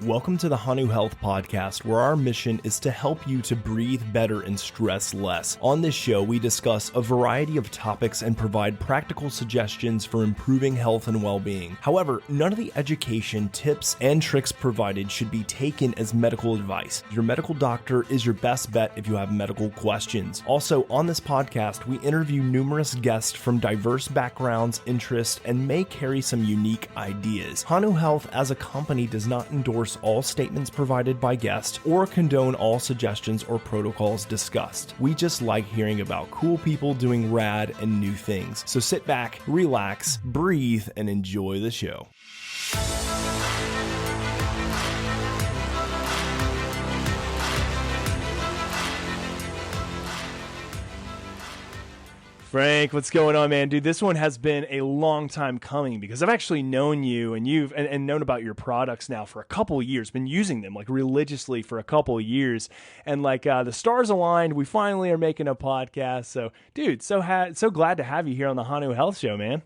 Welcome to the Hanu Health Podcast, where our mission is to help you to breathe better and stress less. On this show, we discuss a variety of topics and provide practical suggestions for improving health and well-being. However, none of the education, tips, and tricks provided should be taken as medical advice. Your medical doctor is your best bet if you have medical questions. Also, on this podcast, we interview numerous guests from diverse backgrounds, interests, and may carry some unique ideas. Hanu Health as a company does not endorse all statements provided by guests or condone all suggestions or protocols discussed. We just like hearing about cool people doing rad and new things. So sit back, relax, breathe, and enjoy the show. Frank, what's going on, man? Dude, this one has been a long time coming because I've actually known you and you've known about your products now for a couple of years, been using them like religiously for a couple of years. And like the stars aligned, we finally are making a podcast. So, dude, so glad to have you here on the Hanu Health Show, man.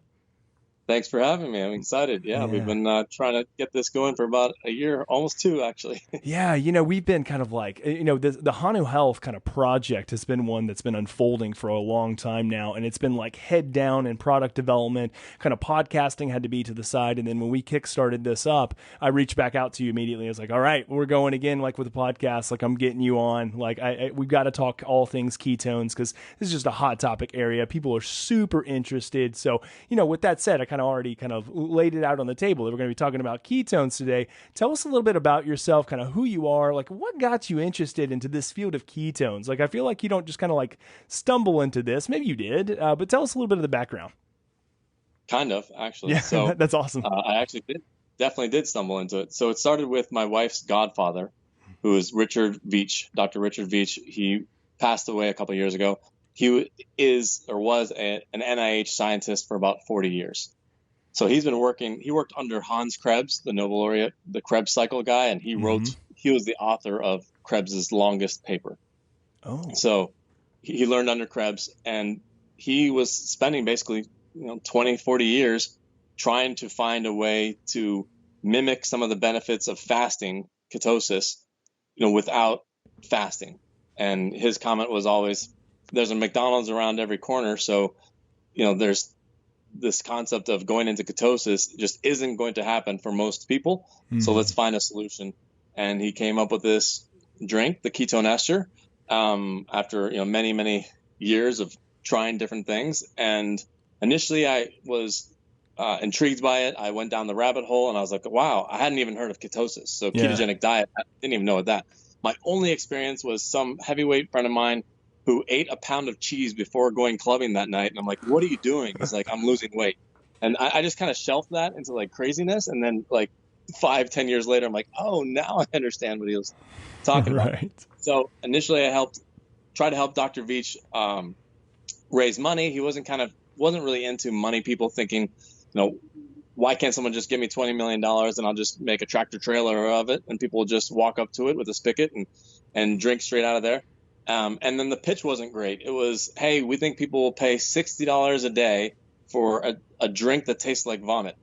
Thanks for having me. I'm excited. Yeah. We've been trying to get this going for about a year, almost two, actually. Yeah, we've been kind of like, the Hanu Health kind of project has been one that's been unfolding for a long time now, and it's been like head down in product development, kind of podcasting had to be to the side, and then when we kickstarted this up, I reached back out to you immediately. I was like, all right, we're going again, like with the podcast, like I'm getting you on, like we've got to talk all things ketones, because this is just a hot topic area. People are super interested. So, with that said, I already laid it out on the table that we're going to be talking about ketones today. Tell us a little bit about yourself, kind of who you are, like what got you interested into this field of ketones. Like I feel like you don't just kind of like stumble into this. Maybe you did, but tell us a little bit of the background. Kind of, actually. Yeah, so that's awesome. I actually definitely did stumble into it. So it started with my wife's godfather, who is Richard Veech, Dr. Richard Veech. He passed away a couple of years ago. He was an NIH scientist for about 40 years. So he worked under Hans Krebs, the Nobel laureate, the Krebs cycle guy, and he was the author of Krebs's longest paper. Oh. So he learned under Krebs, and he was spending basically 20, 40 years trying to find a way to mimic some of the benefits of fasting, ketosis, without fasting. And his comment was always, there's a McDonald's around every corner, so there's this concept of going into ketosis just isn't going to happen for most people. Mm-hmm. So let's find a solution. And he came up with this drink, the ketone ester, after many, many years of trying different things. And initially I was intrigued by it. I went down the rabbit hole and I was like, wow, I hadn't even heard of ketosis. So ketogenic diet, I didn't even know what that. My only experience was some heavyweight friend of mine who ate a pound of cheese before going clubbing that night. And I'm like, what are you doing? He's like, I'm losing weight. And I just kind of shelved that into like craziness. And then like 5-10 years later, I'm like, oh, now I understand what he was talking about. So initially I tried to help Dr. Veech raise money. He wasn't really into money people, thinking, why can't someone just give me $20 million and I'll just make a tractor trailer of it and people will just walk up to it with a spigot and drink straight out of there. And then the pitch wasn't great. It was, hey, we think people will pay $60 a day for a drink that tastes like vomit.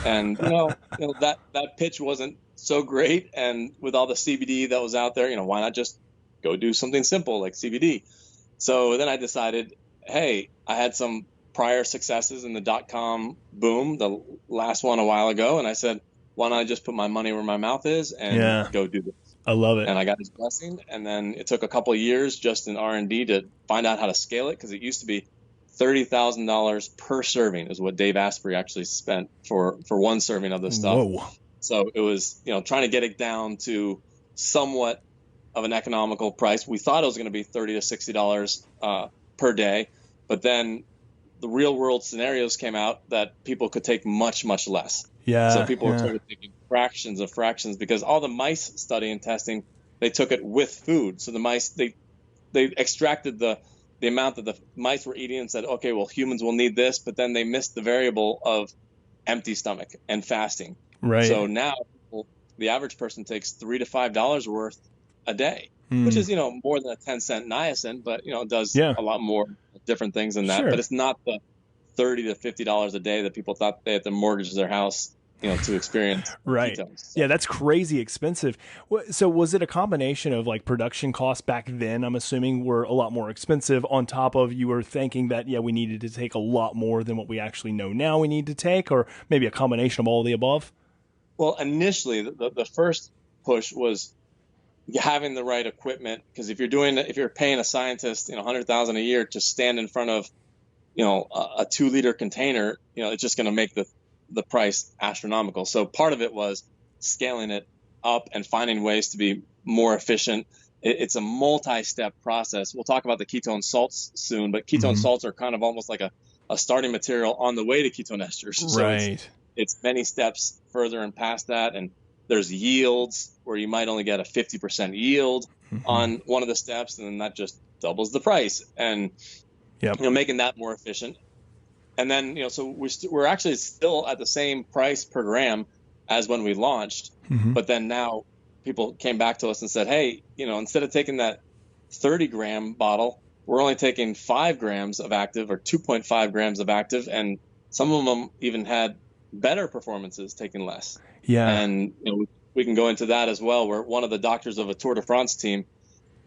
And, that pitch wasn't so great. And with all the CBD that was out there, why not just go do something simple like CBD? So then I decided, hey, I had some prior successes in the .com boom, the last one a while ago. And I said, why don't I just put my money where my mouth is and go do this? I love it. And I got his blessing. And then it took a couple of years just in R&D to find out how to scale it, because it used to be $30,000 per serving is what Dave Asprey actually spent for one serving of this stuff. Whoa. So it was, trying to get it down to somewhat of an economical price. We thought it was going to be $30 to $60 per day. But then the real world scenarios came out that people could take much, much less. Yeah. So people were started taking fractions of fractions, because all the mice study and testing, they took it with food. So the mice, they extracted the amount that the mice were eating and said, okay, well, humans will need this, but then they missed the variable of empty stomach and fasting. Right. So now the average person takes $3 to $5 worth a day, which is, more than a 10-cent niacin, but, it does a lot more different things than that. Sure. But it's not the $30 to $50 a day that people thought they had to mortgage their house to experience Right. ketones. So, Yeah, that's crazy expensive. So was it a combination of like production costs back then, I'm assuming, were a lot more expensive, on top of you were thinking that, yeah, we needed to take a lot more than what we actually know now we need to take, or maybe a combination of all of the above? well, initially the first push was having the right equipment, because if you're paying a scientist, 100,000 a year to stand in front of, a 2-liter container, it's just going to make the price astronomical. So part of it was scaling it up and finding ways to be more efficient. It's a multi-step process. We'll talk about the ketone salts soon, but ketone salts are kind of almost like a starting material on the way to ketone esters. So Right. it's many steps further and past that. And there's yields where you might only get a 50% yield on one of the steps, and then that just doubles the price. And Yep. making that more efficient. And then, so we're actually still at the same price per gram as when we launched. But then now people came back to us and said, hey, instead of taking that 30-gram bottle, we're only taking 5 grams of active, or 2.5 grams of active. And some of them even had better performances taking less. Yeah. And we can go into that as well, where one of the doctors of a Tour de France team,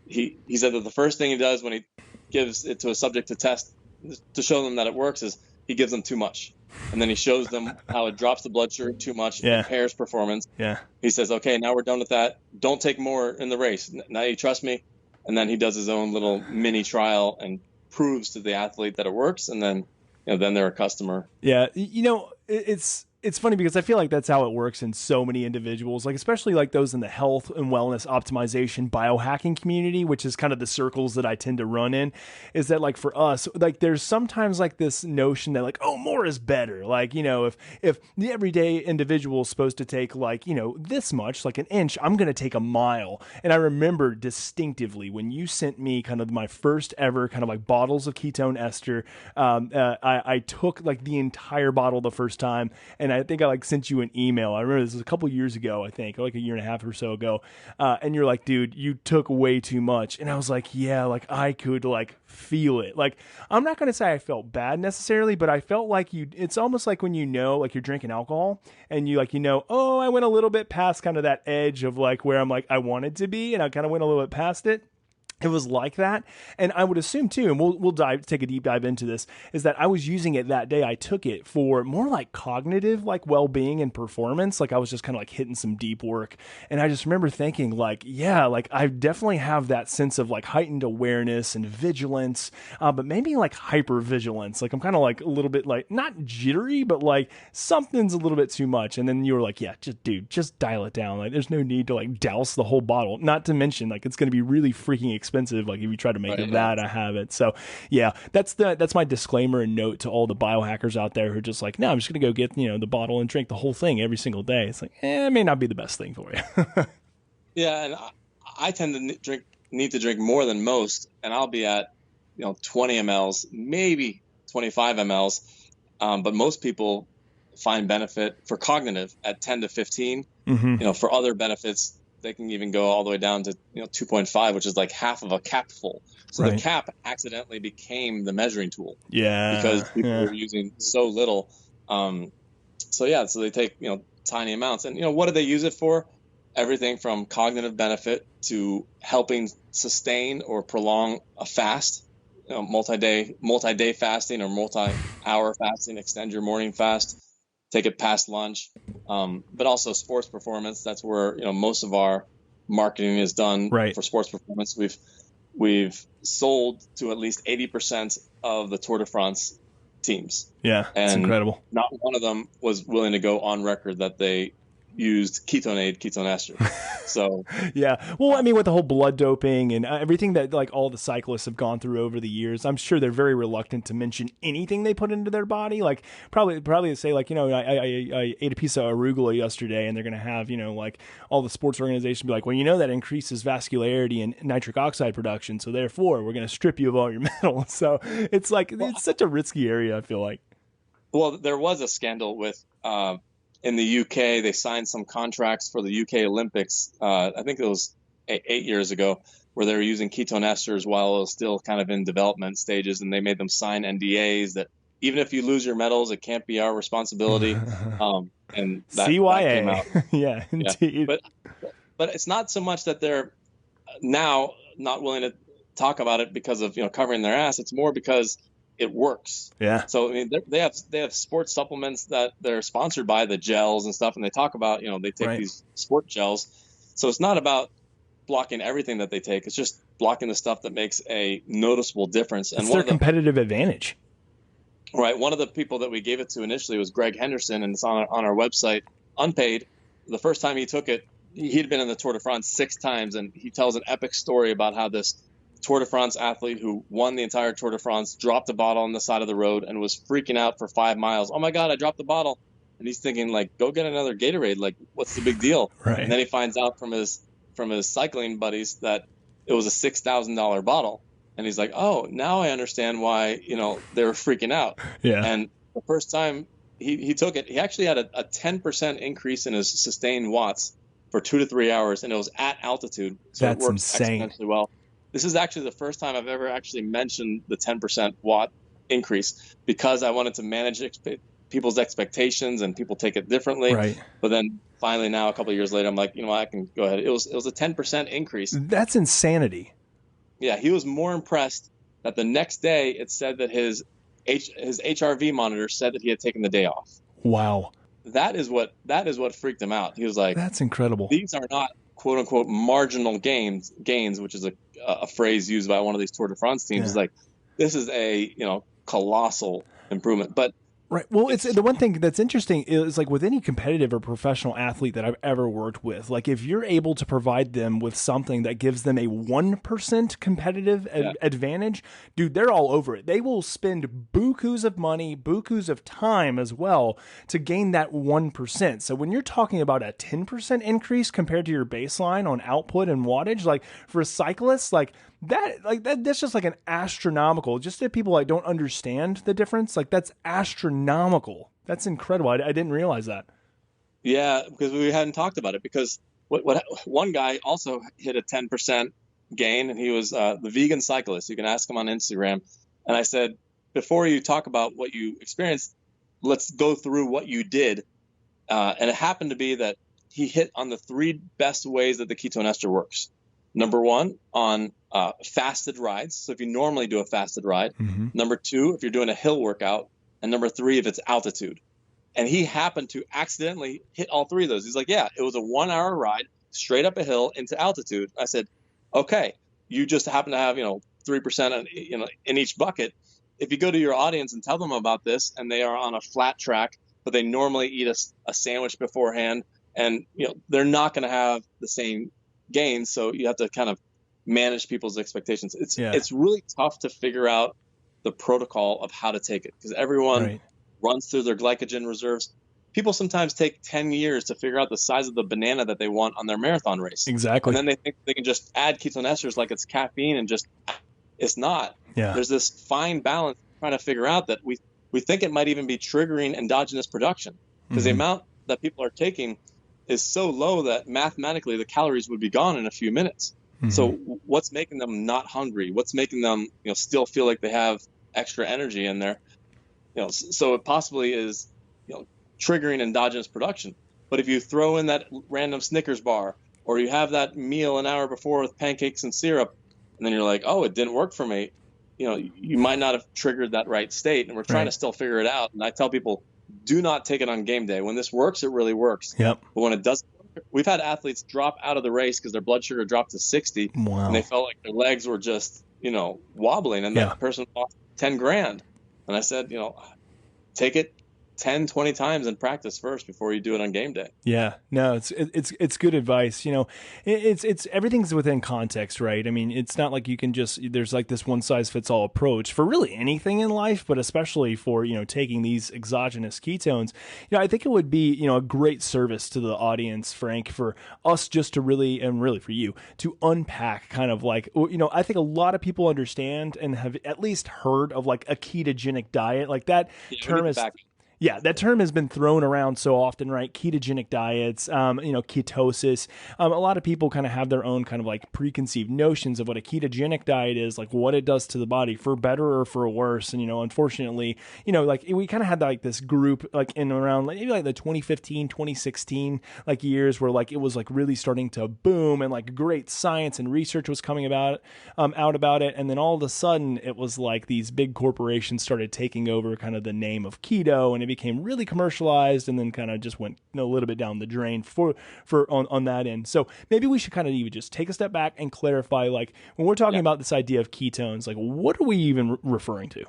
he said that the first thing he does when he gives it to a subject to test, to show them that it works, is he gives them too much. And then he shows them how it drops the blood sugar too much, impairs performance. Yeah. He says, okay, now we're done with that. Don't take more in the race. Now you trust me. And then he does his own little mini trial and proves to the athlete that it works. And then, then they're a customer. Yeah. It's funny because I feel like that's how it works in so many individuals, like especially like those in the health and wellness optimization biohacking community, which is kind of the circles that I tend to run in, is that like for us, like there's sometimes like this notion that like, oh, more is better. Like, if the everyday individual is supposed to take like, this much, like an inch, I'm going to take a mile. And I remember distinctively when you sent me kind of my first ever kind of like bottles of ketone ester, I took like the entire bottle the first time, and I think I like sent you an email. I remember this was a couple years ago, I think, like a year and a half or so ago. And you're like, dude, you took way too much. And I was like, yeah, like I could like feel it. Like, I'm not going to say I felt bad necessarily, but I felt like it's almost like when like you're drinking alcohol and you like, oh, I went a little bit past kind of that edge of like where I'm like, I wanted to be. And I kind of went a little bit past it. It was like that. And I would assume too, and we'll take a deep dive into this, is that I was using it that day. I took it for more like cognitive, like well-being and performance. Like I was just kind of like hitting some deep work. And I just remember thinking like, yeah, like I definitely have that sense of like heightened awareness and vigilance, but maybe like hyper-vigilance. Like I'm kind of like a little bit like, not jittery, but like something's a little bit too much. And then you were like, yeah, just dial it down. Like there's no need to like douse the whole bottle. Not to mention like it's going to be really freaking expensive, like if you try to make it that a habit. So yeah, that's my disclaimer and note to all the biohackers out there who are just like, no, I'm just gonna go get the bottle and drink the whole thing every single day. It's like, it may not be the best thing for you. Yeah, and I tend to need to drink more than most, and I'll be at 20 mLs, maybe 25 mLs, but most people find benefit for cognitive at 10 to 15. For other benefits, they can even go all the way down to 2.5, which is like half of a cap full. So the cap accidentally became the measuring tool. Yeah, because people were using so little. So they take tiny amounts, and what do they use it for? Everything from cognitive benefit to helping sustain or prolong a fast, multi-day fasting or multi-hour fasting. Extend your morning fast. Take it past lunch, but also sports performance. That's where most of our marketing is done for sports performance. We've sold to at least 80% of the Tour de France teams. Yeah, it's incredible. Not one of them was willing to go on record that they used KetoneAid, ketone ester. So yeah, well, I mean, with the whole blood doping and everything that like all the cyclists have gone through over the years, I'm sure they're very reluctant to mention anything they put into their body. Like probably to say like, I ate a piece of arugula yesterday, and they're gonna have like all the sports organizations be like, well, that increases vascularity and nitric oxide production, so therefore we're gonna strip you of all your metals. So it's like it's such a risky area, I feel like. Well, there was a scandal with in the UK, they signed some contracts for the UK Olympics. I think it was 8 years ago, where they were using ketone esters while it was still kind of in development stages, and they made them sign NDAs that even if you lose your medals, it can't be our responsibility. And that came CYA. out. Yeah, Yeah. indeed. But it's not so much that they're now not willing to talk about it because of, covering their ass. It's more because it works. Yeah. So I mean, they have sports supplements that they're sponsored by, the gels and stuff, and they talk about, they take these sport gels. So it's not about blocking everything that they take. It's just blocking the stuff that makes a noticeable difference. It's their competitive advantage. Right. One of the people that we gave it to initially was Greg Henderson, and it's on our website, unpaid. The first time he took it, he'd been in the Tour de France 6 times, and he tells an epic story about how this Tour de France athlete who won the entire Tour de France dropped a bottle on the side of the road and was freaking out for 5 miles. Oh my God, I dropped the bottle. And he's thinking, like, go get another Gatorade. Like, what's the big deal? Right. And then he finds out from his cycling buddies that it was a $6,000 bottle. And he's like, oh, now I understand why, they were freaking out. Yeah. And the first time he took it, he actually had a 10% increase in his sustained watts for 2 to 3 hours, and it was at altitude. So that's it works insane. exponentially well. This is actually the first time I've ever actually mentioned the 10% watt increase, because I wanted to manage people's expectations, and people take it differently. Right. But then finally now, a couple of years later, I'm like, I can go ahead. It was a 10% increase. That's insanity. Yeah, he was more impressed that the next day it said that his HRV monitor said that he had taken the day off. Wow. That is what freaked him out. He was like, that's incredible. These are not quote unquote marginal gains, which is a phrase used by one of these Tour de France teams. It's like, this is a, colossal improvement. But right. Well, it's the one thing that's interesting is, like, with any competitive or professional athlete that I've ever worked with, like, if you're able to provide them with something that gives them a 1% competitive advantage, dude, they're all over it. They will spend bukus of money, bukus of time as well to gain that 1%. So when you're talking about a 10% increase compared to your baseline on output and wattage, like, for a cyclist, that's just like an astronomical, just that people like don't understand the difference. Like, that's astronomical. That's incredible. I didn't realize that. Yeah, because we hadn't talked about it, because what one guy also hit a 10% gain, and he was the vegan cyclist. You can ask him on Instagram. And I said, before you talk about what you experienced, let's go through what you did. And it happened to be that he hit on the 3 best ways that the ketone ester works. Number 1, on fasted rides. So if you normally do a fasted ride. Mm-hmm. Number 2, if you're doing a hill workout. And number 3, if it's altitude. And he happened to accidentally hit all 3 of those. He's like, yeah, it was a 1-hour ride straight up a hill into altitude. I said, okay, you just happen to have, 3% in each bucket. If you go to your audience and tell them about this, and they are on a flat track, but they normally eat a sandwich beforehand, and they're not going to have the same gains. So you have to kind of manage people's expectations. It's really tough to figure out the protocol of how to take it, because everyone runs through their glycogen reserves. People sometimes take 10 years to figure out the size of the banana that they want on their marathon race. Exactly. And then they think they can just add ketone esters like it's caffeine, and it's not. Yeah. There's this fine balance trying to figure out that we think it might even be triggering endogenous production, because the amount that people are taking is so low that mathematically the calories would be gone in a few minutes. Mm-hmm. So what's making them not hungry? What's making them, still feel like they have extra energy in there? So it possibly is, triggering endogenous production. But if you throw in that random Snickers bar, or you have that meal an hour before with pancakes and syrup, and then you're like, oh, it didn't work for me, you might not have triggered that right state. And we're trying to still figure it out. And I tell people, do not take it on game day. When this works, it really works. Yep. But when it doesn't, we've had athletes drop out of the race because their blood sugar dropped to 60. Wow. And they felt like their legs were just, wobbling, and that person lost 10 grand. And I said, take it 10, 20 times in practice first before you do it on game day. Yeah, no, it's good advice. It's everything's within context, right? I mean, it's not like you can there's like this one size fits all approach for really anything in life, but especially for, taking these exogenous ketones. I think it would be, a great service to the audience, Frank, for us just to really, and really for you, to unpack kind of like, I think a lot of people understand and have at least heard of like a ketogenic diet. Like that term is... Yeah, that term has been thrown around so often, right? Ketogenic diets, ketosis. A lot of people kind of have their own kind of like preconceived notions of what a ketogenic diet is, like what it does to the body for better or for worse. And, unfortunately, like we kind of had like this group like in around maybe like the 2015, 2016 like years where like it was like really starting to boom and like great science and research was coming out about it. And then all of a sudden it was like these big corporations started taking over kind of the name of keto, and it became really commercialized and then kind of just went a little bit down the drain on that end. So maybe we should kind of even just take a step back and clarify, like when we're talking about this idea of ketones, like what are we even referring to?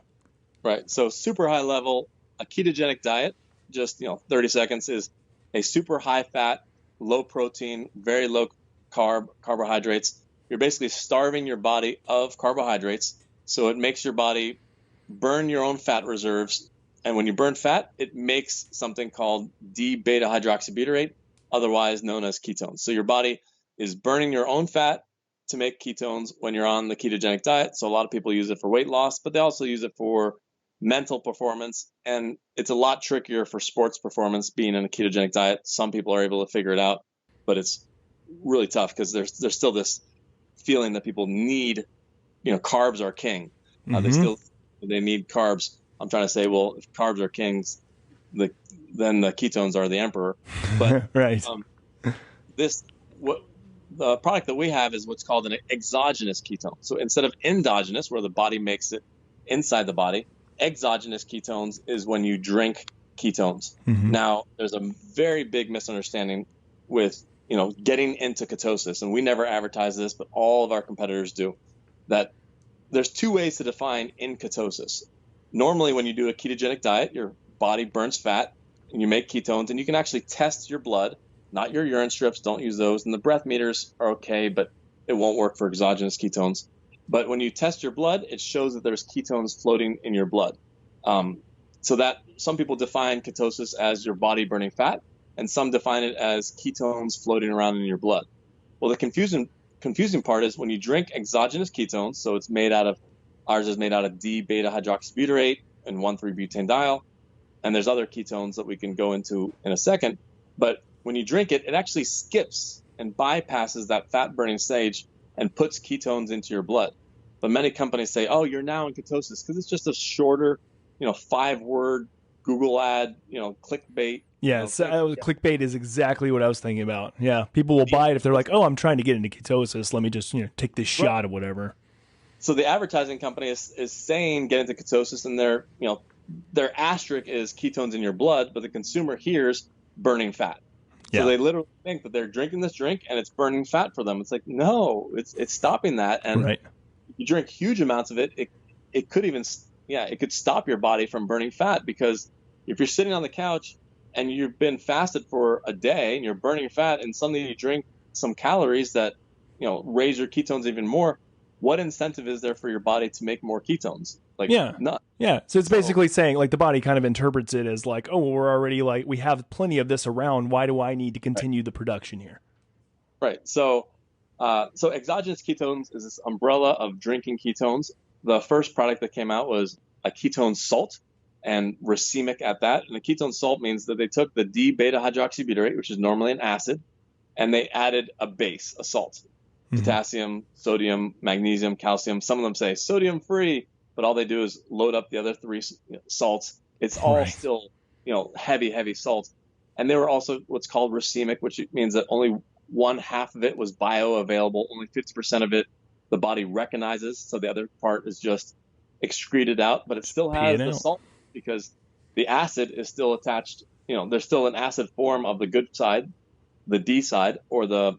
Right. So super high level, a ketogenic diet, just 30 seconds, is a super high fat, low protein, very low carbohydrates. You're basically starving your body of carbohydrates, so it makes your body burn your own fat reserves. And when you burn fat, it makes something called D-beta hydroxybutyrate, otherwise known as ketones. So your body is burning your own fat to make ketones when you're on the ketogenic diet. So a lot of people use it for weight loss, but they also use it for mental performance. And it's a lot trickier for sports performance being in a ketogenic diet. Some people are able to figure it out, but it's really tough because there's still this feeling that people need, carbs are king. They need carbs. I'm trying to say, well, if carbs are kings, then the ketones are the emperor. But right. The product that we have is what's called an exogenous ketone. So instead of endogenous, where the body makes it inside the body, exogenous ketones is when you drink ketones. Now, there's a very big misunderstanding with getting into ketosis, and we never advertise this, but all of our competitors do, that there's two ways to define in ketosis. Normally, when you do a ketogenic diet, your body burns fat and you make ketones, and you can actually test your blood, not your urine strips. Don't use those. And the breath meters are okay, but it won't work for exogenous ketones. But when you test your blood, it shows that there's ketones floating in your blood. So that some people define ketosis as your body burning fat, and some define it as ketones floating around in your blood. Well, the confusing part is when you drink exogenous ketones, so ours is made out of D-beta hydroxybutyrate and 1,3-butanediol, and there's other ketones that we can go into in a second. But when you drink it, it actually skips and bypasses that fat-burning stage and puts ketones into your blood. But many companies say, oh, you're now in ketosis, because it's just a shorter, 5-word Google ad, clickbait. Yeah, clickbait is exactly what I was thinking about. Yeah, people will buy it if they're like, oh, I'm trying to get into ketosis. Let me just take this shot or whatever. So the advertising company is saying get into ketosis, and their asterisk is ketones in your blood, but the consumer hears burning fat. So they literally think that they're drinking this drink and it's burning fat for them. It's like, no, it's stopping that. And if you drink huge amounts of it, it could even, it could stop your body from burning fat, because if you're sitting on the couch and you've been fasted for a day and you're burning fat, and suddenly you drink some calories that, raise your ketones even more, what incentive is there for your body to make more ketones? None. Yeah. So it's basically saying, like, the body kind of interprets it as like, oh, well, we're already we have plenty of this around. Why do I need to continue the production here? Right. So exogenous ketones is this umbrella of drinking ketones. The first product that came out was a ketone salt, and racemic at that. And the ketone salt means that they took the D-beta hydroxybutyrate, which is normally an acid, and they added a base, a salt. Potassium, sodium, magnesium, calcium. Some of them say sodium free, but all they do is load up the other three salts. It's all still, heavy salts. And they were also what's called racemic, which means that only 1/2 of it was bioavailable. Only 50% of it the body recognizes. So the other part is just excreted out, but it still has the salt, because the acid is still attached. There's still an acid form of the good side, the D side, or the,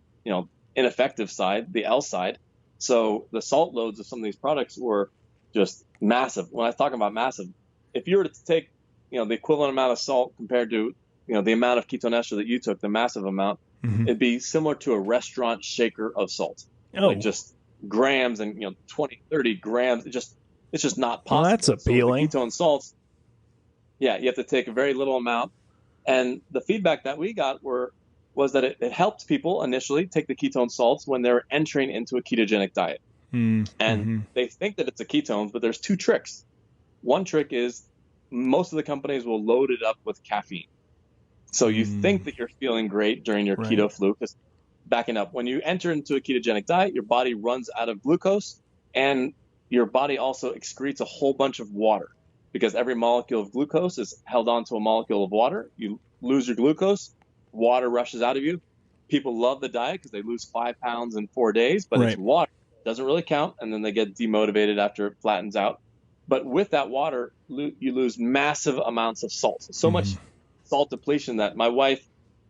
ineffective side, the L side. So the salt loads of some of these products were just massive. When I talk about massive, if you were to take, the equivalent amount of salt compared to, the amount of ketone ester that you took, the massive amount, it'd be similar to a restaurant shaker of salt. Like just grams and, 20, 30 grams. It's just not possible. Well, that's appealing. So the ketone salts, you have to take a very little amount. And the feedback that we got was that it helped people initially take the ketone salts when they're entering into a ketogenic diet. And they think that it's a ketones, but there's two tricks. One trick is most of the companies will load it up with caffeine. So you think that you're feeling great during your keto flu, because backing up, when you enter into a ketogenic diet, your body runs out of glucose, and your body also excretes a whole bunch of water, because every molecule of glucose is held onto a molecule of water. You lose your glucose, water rushes out of you. People love the diet because they lose 5 pounds in 4 days, but it's water. It doesn't really count, and then they get demotivated after it flattens out. But with that water, you lose massive amounts of salt. So much salt depletion that my wife,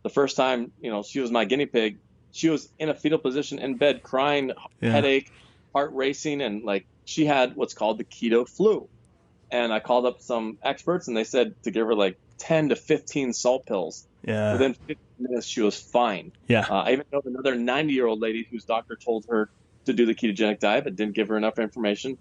the first time, she was my guinea pig, she was in a fetal position in bed crying, headache, heart racing, and like she had what's called the keto flu. And I called up some experts, and they said to give her like 10 to 15 salt pills. Yeah. Within 15 minutes, she was fine. Yeah. I even know another 90-year-old lady whose doctor told her to do the ketogenic diet, but didn't give her enough information.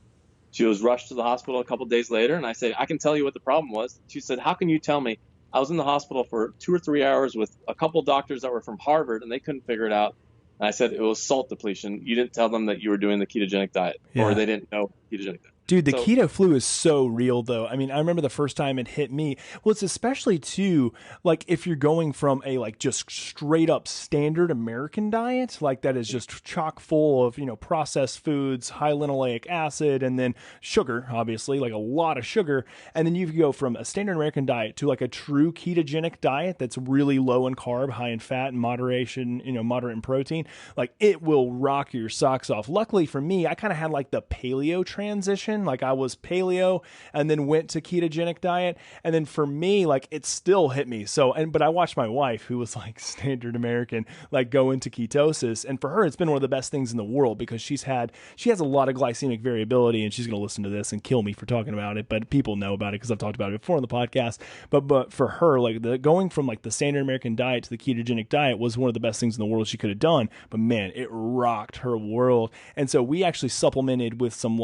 She was rushed to the hospital a couple of days later, and I said, I can tell you what the problem was. She said, how can you tell me? I was in the hospital for 2 or 3 hours with a couple of doctors that were from Harvard, and they couldn't figure it out. And I said, it was salt depletion. You didn't tell them that you were doing the ketogenic diet, or they didn't know ketogenic diet. Dude, the keto flu is so real, though. I mean, I remember the first time it hit me. Well, it's especially, too, like if you're going from a like just straight up standard American diet, like that is just chock full of, processed foods, high linoleic acid, and then sugar, obviously, like a lot of sugar. And then you go from a standard American diet to like a true ketogenic diet that's really low in carb, high in fat, and moderate in protein. Like it will rock your socks off. Luckily for me, I kind of had like the paleo transition. Like I was paleo and then went to ketogenic diet. And then for me, like it still hit me. But I watched my wife, who was like standard American, like go into ketosis. And for her, it's been one of the best things in the world, because she has a lot of glycemic variability, and she's going to listen to this and kill me for talking about it. But people know about it because I've talked about it before on the podcast. But for her, like going from like the standard American diet to the ketogenic diet was one of the best things in the world she could have done. But man, it rocked her world. And so we actually supplemented with some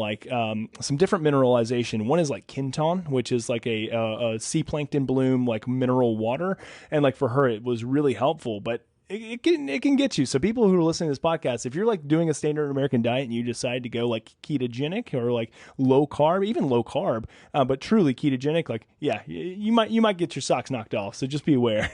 some different mineralization. One is like Ketone, which is like a sea plankton bloom, like mineral water. And like for her, it was really helpful, but it can get you. So people who are listening to this podcast, if you're like doing a standard American diet and you decide to go like ketogenic or like low carb, even low carb, but truly ketogenic, like, you might get your socks knocked off. So just be aware.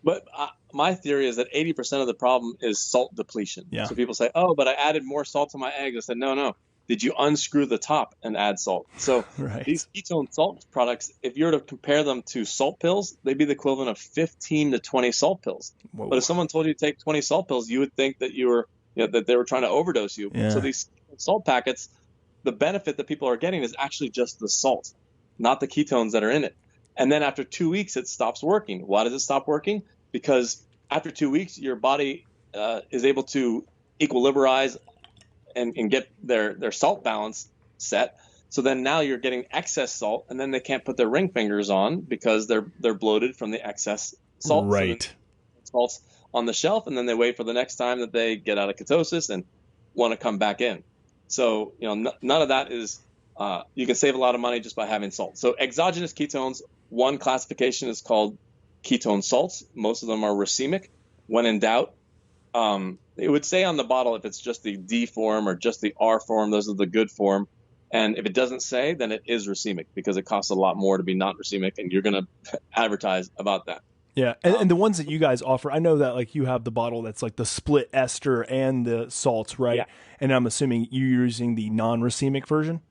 But my theory is that 80% of the problem is salt depletion. Yeah. So people say, oh, but I added more salt to my eggs. I said, no. Did you unscrew the top and add salt? So these ketone salt products, if you were to compare them to salt pills, they'd be the equivalent of 15 to 20 salt pills. Whoa. But if someone told you to take 20 salt pills, you would think that that they were trying to overdose you. Yeah. So these salt packets, the benefit that people are getting is actually just the salt, not the ketones that are in it. And then after 2 weeks, it stops working. Why does it stop working? Because after 2 weeks, your body is able to equilibrize and get their salt balance set. So then now you're getting excess salt, and then they can't put their ring fingers on because they're bloated from the excess salt. Right. So salt's on the shelf, and then they wait for the next time that they get out of ketosis and want to come back in. So none of that is you can save a lot of money just by having salt. So exogenous ketones, one classification is called ketone salts. Most of them are racemic. When in doubt, it would say on the bottle if it's just the D form or just the R form, those are the good form. And if it doesn't say, then it is racemic, because it costs a lot more to be not racemic, and you're going to advertise about that. Yeah. And the ones that you guys offer, I know that like you have the bottle that's like the split ester and the salts, right? Yeah. And I'm assuming you're using the non-racemic version?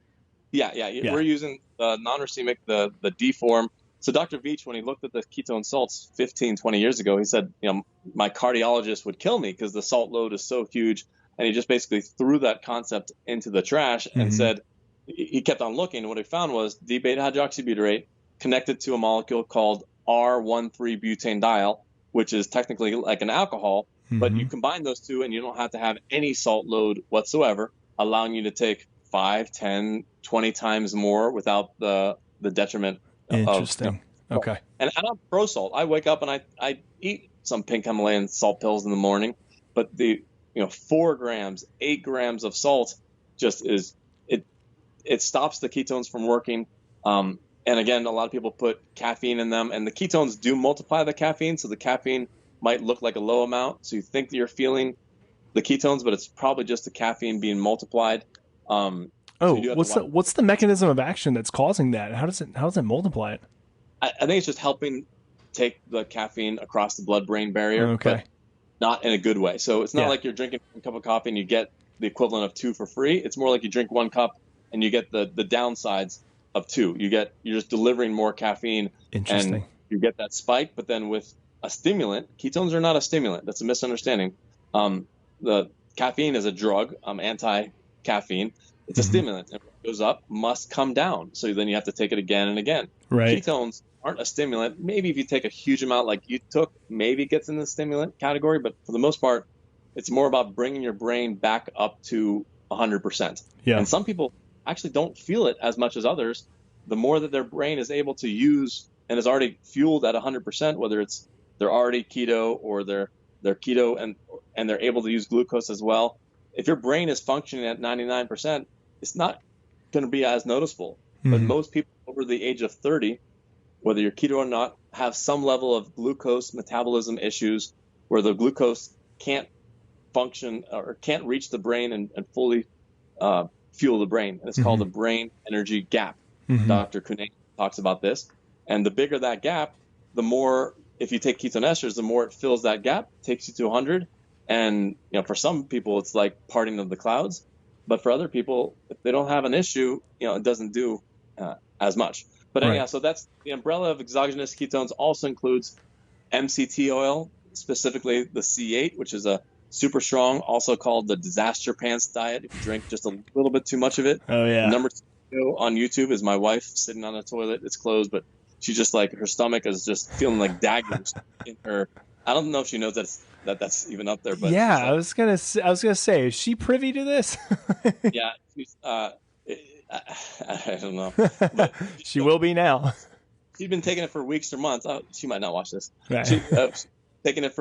Yeah. We're using the non-racemic, the D form. So Dr. Veech, when he looked at the ketone salts 15, 20 years ago, he said, my cardiologist would kill me because the salt load is so huge. And he just basically threw that concept into the trash and said, he kept on looking. And what he found was D-beta hydroxybutyrate connected to a molecule called R13-butanediol, which is technically like an alcohol, but you combine those two and you don't have to have any salt load whatsoever, allowing you to take 5, 10, 20 times more without the detriment. Interesting. Okay. And I'm pro salt. I wake up and I eat some pink Himalayan salt pills in the morning, but the 4 grams, 8 grams of salt just is it stops the ketones from working. And again, a lot of people put caffeine in them, and the ketones do multiply the caffeine, so the caffeine might look like a low amount, so you think that you're feeling the ketones, but it's probably just the caffeine being multiplied. So Oh, you do have to watch. what's the mechanism of action that's causing that? How does it multiply it? I think it's just helping take the caffeine across the blood-brain barrier, Okay. but not in a good way. So it's not Yeah. like you're drinking a cup of coffee and you get the equivalent of 2 for free. It's more like you drink 1 cup and you get the downsides of 2. You're just delivering more caffeine and Interesting. you get that spike. But then with a stimulant, ketones are not a stimulant. That's a misunderstanding. The caffeine is a drug. Anti-caffeine. It's a stimulant. And when it goes up, must come down. So then you have to take it again and again. Right. Ketones aren't a stimulant. Maybe if you take a huge amount like you took, maybe it gets in the stimulant category. But for the most part, it's more about bringing your brain back up to 100%. Yeah. And some people actually don't feel it as much as others. The more that their brain is able to use and is already fueled at 100%, whether it's they're already keto or they're keto and they're able to use glucose as well. If your brain is functioning at 99%, it's not going to be as noticeable. But most people over the age of 30, whether you're keto or not, have some level of glucose metabolism issues where the glucose can't function or can't reach the brain and fully fuel the brain. And it's called the brain energy gap. Dr. KetoneAid talks about this. And the bigger that gap, the more, if you take ketone esters, the more it fills that gap, takes you to 100. And for some people, it's like parting of the clouds. But for other people, if they don't have an issue, it doesn't do as much. But anyhow, so that's the umbrella of exogenous ketones. Also includes MCT oil, specifically the C8, which is a super strong, also called the disaster pants diet. If you drink just a little bit too much of it. Oh yeah. Number 2 on YouTube is my wife sitting on the toilet. It's closed, but she's just like, her stomach is just feeling like daggers in her. I don't know if she knows that's even up there, but yeah, I was gonna say, is she privy to this? Yeah, I don't know. But she will be now. She's been taking it for weeks or months. Oh, she might not watch this. Right. She was taking it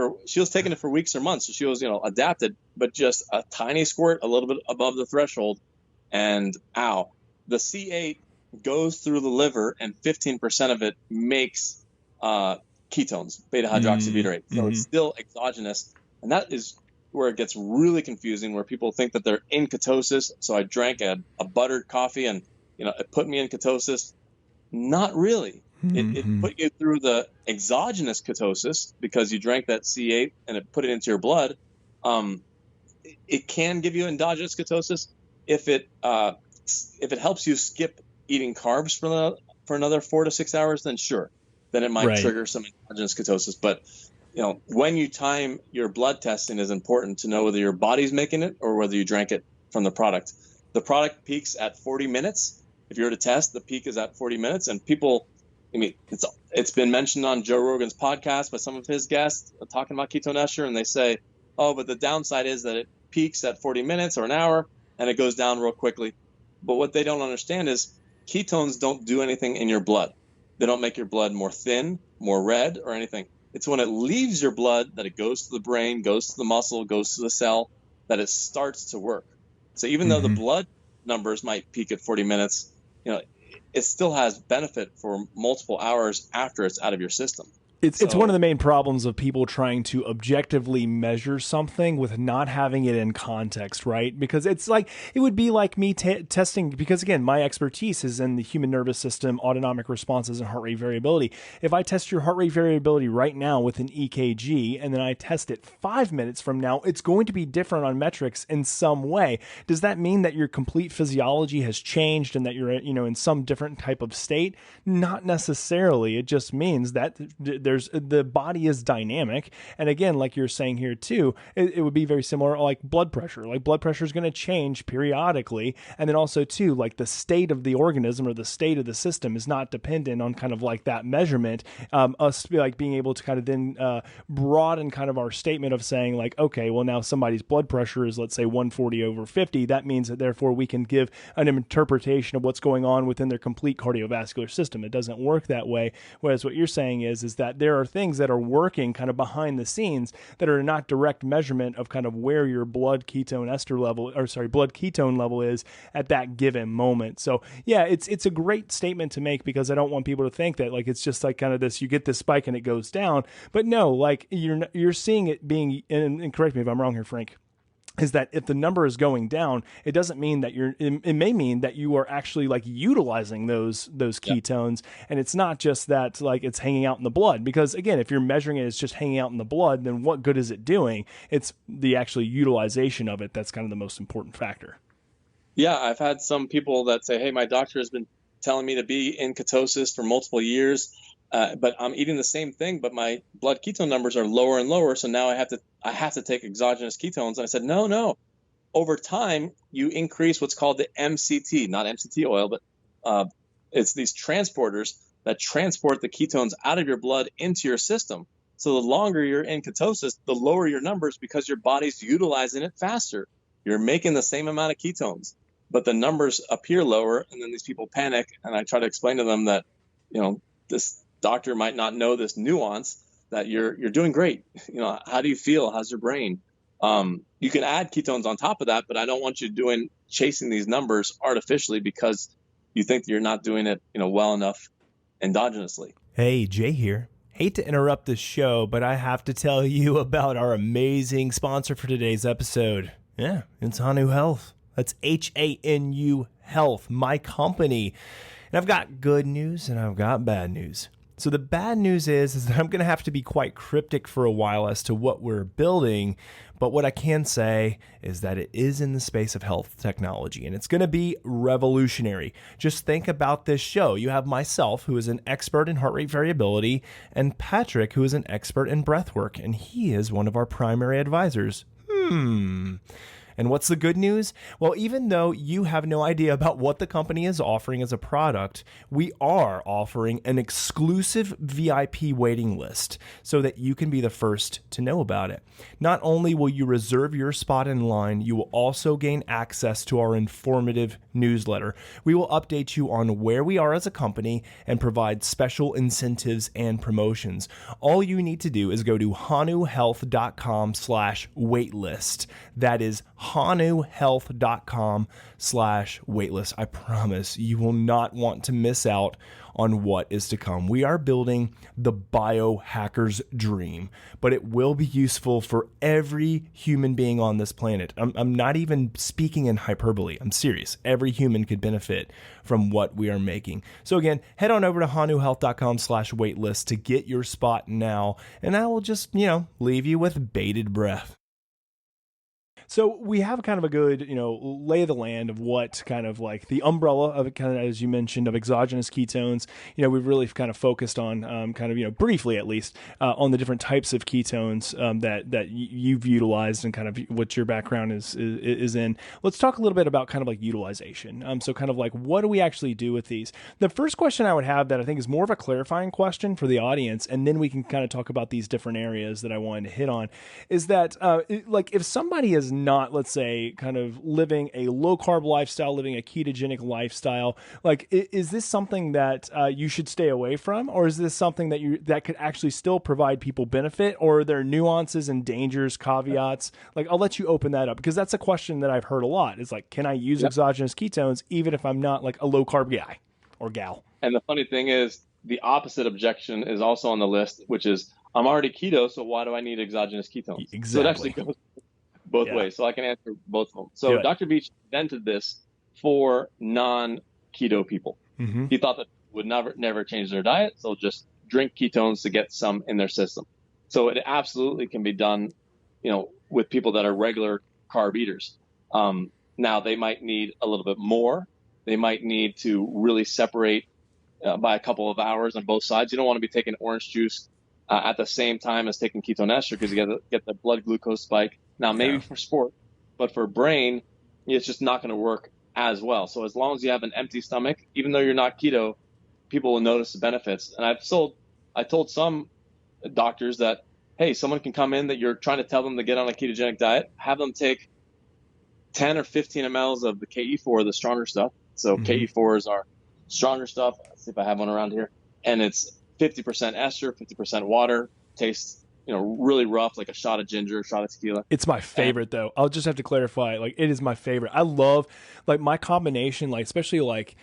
for weeks or months, so she was adapted, but just a tiny squirt, a little bit above the threshold, and the C8 goes through the liver, and 15% of it makes ketones, beta hydroxybutyrate. So it's still exogenous, and that is where it gets really confusing, where people think that they're in ketosis. So I drank a buttered coffee and it put me in ketosis. Not really. It put you through the exogenous ketosis because you drank that C8 and it put it into your blood. It can give you endogenous ketosis if it helps you skip eating carbs for another 4 to 6 hours. Then sure, then it might trigger some endogenous ketosis. But when you time your blood testing is important to know whether your body's making it or whether you drank it from the product. The product peaks at 40 minutes. If you were to test, the peak is at 40 minutes. And people, it's been mentioned on Joe Rogan's podcast by some of his guests talking about ketone ester, and they say, oh, but the downside is that it peaks at 40 minutes or an hour and it goes down real quickly. But what they don't understand is ketones don't do anything in your blood. They don't make your blood more thin, more red, or anything. It's when it leaves your blood that it goes to the brain, goes to the muscle, goes to the cell, that it starts to work. So even though the blood numbers might peak at 40 minutes, it still has benefit for multiple hours after it's out of your system. It's one of the main problems of people trying to objectively measure something with not having it in context, right? Because it's like, it would be like me testing, because again, my expertise is in the human nervous system, autonomic responses, and heart rate variability. If I test your heart rate variability right now with an EKG, and then I test it 5 minutes from now, it's going to be different on metrics in some way. Does that mean that your complete physiology has changed and that you're, in some different type of state? Not necessarily. It just means that the body is dynamic. And again, like you're saying here too, it would be very similar like blood pressure. Like blood pressure is going to change periodically. And then also too, like the state of the organism or the state of the system is not dependent on kind of like that measurement. Us like being able to kind of then broaden kind of our statement of saying like, okay, well now somebody's blood pressure is, let's say 140/50. That means that therefore we can give an interpretation of what's going on within their complete cardiovascular system. It doesn't work that way. Whereas what you're saying is that there are things that are working kind of behind the scenes that are not direct measurement of kind of where your blood ketone ester level, blood ketone level is at that given moment. So yeah, it's a great statement to make, because I don't want people to think that like it's just like kind of this, you get this spike and it goes down. But no, like you're seeing it being, and correct me if I'm wrong here, Frank, is that if the number is going down, it doesn't mean that it may mean that you are actually like utilizing those ketones. And it's not just that like it's hanging out in the blood, because again, if you're measuring it as just hanging out in the blood, then what good is it doing? It's the actual utilization of it that's kind of the most important factor. Yeah, I've had some people that say, hey, my doctor has been telling me to be in ketosis for multiple years, but I'm eating the same thing, but my blood ketone numbers are lower and lower. So now I have to take exogenous ketones. And I said, no. Over time, you increase what's called the MCT, not MCT oil, but it's these transporters that transport the ketones out of your blood into your system. So the longer you're in ketosis, the lower your numbers, because your body's utilizing it faster. You're making the same amount of ketones, but the numbers appear lower, and then these people panic. And I try to explain to them that, this doctor might not know this nuance, that you're doing great. How do you feel? How's your brain? You can add ketones on top of that, but I don't want you chasing these numbers artificially because you think you're not doing it, well enough endogenously. Hey, Jay here. Hate to interrupt this show, but I have to tell you about our amazing sponsor for today's episode. Yeah, it's Hanu Health. That's Hanu Health, my company. And I've got good news and I've got bad news. So the bad news is that I'm going to have to be quite cryptic for a while as to what we're building. But what I can say is that it is in the space of health technology, and it's going to be revolutionary. Just think about this show. You have myself, who is an expert in heart rate variability, and Patrick, who is an expert in breath work, and he is one of our primary advisors. And what's the good news? Well, even though you have no idea about what the company is offering as a product, we are offering an exclusive VIP waiting list so that you can be the first to know about it. Not only will you reserve your spot in line, you will also gain access to our informative newsletter. We will update you on where we are as a company and provide special incentives and promotions. All you need to do is go to hanuhealth.com/waitlist. That is hanuhealth.com/waitlist. I promise you will not want to miss out on what is to come. We are building the biohacker's dream, but it will be useful for every human being on this planet. I'm not even speaking in hyperbole. I'm serious. Every human could benefit from what we are making. So again, head on over to hanuhealth.com/waitlist to get your spot now, and I will just, leave you with bated breath. So we have kind of a good, lay of the land of what kind of like the umbrella of it, kind of, as you mentioned, of exogenous ketones. We've really kind of focused on briefly at least, on the different types of ketones that you've utilized and kind of what your background is in. Let's talk a little bit about kind of like utilization. So kind of like, what do we actually do with these? The first question I would have that I think is more of a clarifying question for the audience, and then we can kind of talk about these different areas that I wanted to hit on, is that if somebody is not, let's say, kind of living a low-carb lifestyle, living a ketogenic lifestyle, like, is this something that you should stay away from, or is this something that could actually still provide people benefit, or are there nuances and dangers, caveats? Like, I'll let you open that up, because that's a question that I've heard a lot. It's like, can I use exogenous ketones even if I'm not like a low-carb guy or gal? And the funny thing is, the opposite objection is also on the list, which is, I'm already keto, so why do I need exogenous ketones? Exactly. So it actually goes both ways. So I can answer both of them. So Dr. Veech invented this for non-keto people. Mm-hmm. He thought that would never change their diet, so just drink ketones to get some in their system. So it absolutely can be done, with people that are regular carb eaters. Now they might need a little bit more. They might need to really separate by a couple of hours on both sides. You don't want to be taking orange juice at the same time as taking ketone ester, because you get the blood glucose spike. Now, maybe for sport, but for brain, it's just not going to work as well. So as long as you have an empty stomach, even though you're not keto, people will notice the benefits. And I told some doctors that, hey, someone can come in that you're trying to tell them to get on a ketogenic diet, have them take 10 or 15 mLs of the KE4, the stronger stuff. So KE4 is our stronger stuff. Let's see if I have one around here. And it's 50% ester, 50% water, tastes really rough, like a shot of ginger, a shot of tequila. It's my favorite though. I'll just have to clarify. Like it is my favorite. I love like my combination, like especially like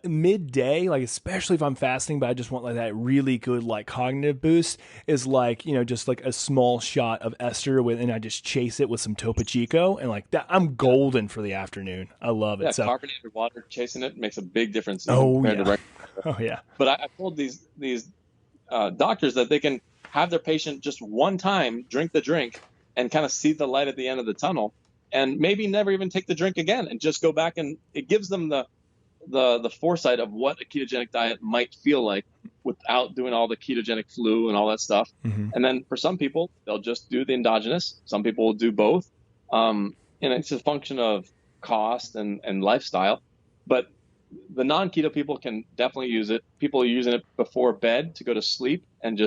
midday, like especially if I'm fasting, but I just want like that really good like cognitive boost is like, just like a small shot of ester and I just chase it with some Topo Chico and like that. I'm golden for the afternoon. I love it. Yeah, So carbonated water chasing it makes a big difference. Compared to oh yeah. But I told these doctors that they can have their patient just one time drink the drink and kind of see the light at the end of the tunnel, and maybe never even take the drink again and just go back, and it gives them the foresight of what a ketogenic diet might feel like without doing all the ketogenic flu and all that stuff. Mm-hmm. And then for some people, they'll just do the endogenous. Some people will do both. And it's a function of cost and lifestyle. But the non-keto people can definitely use it. People are using it before bed to go to sleep, and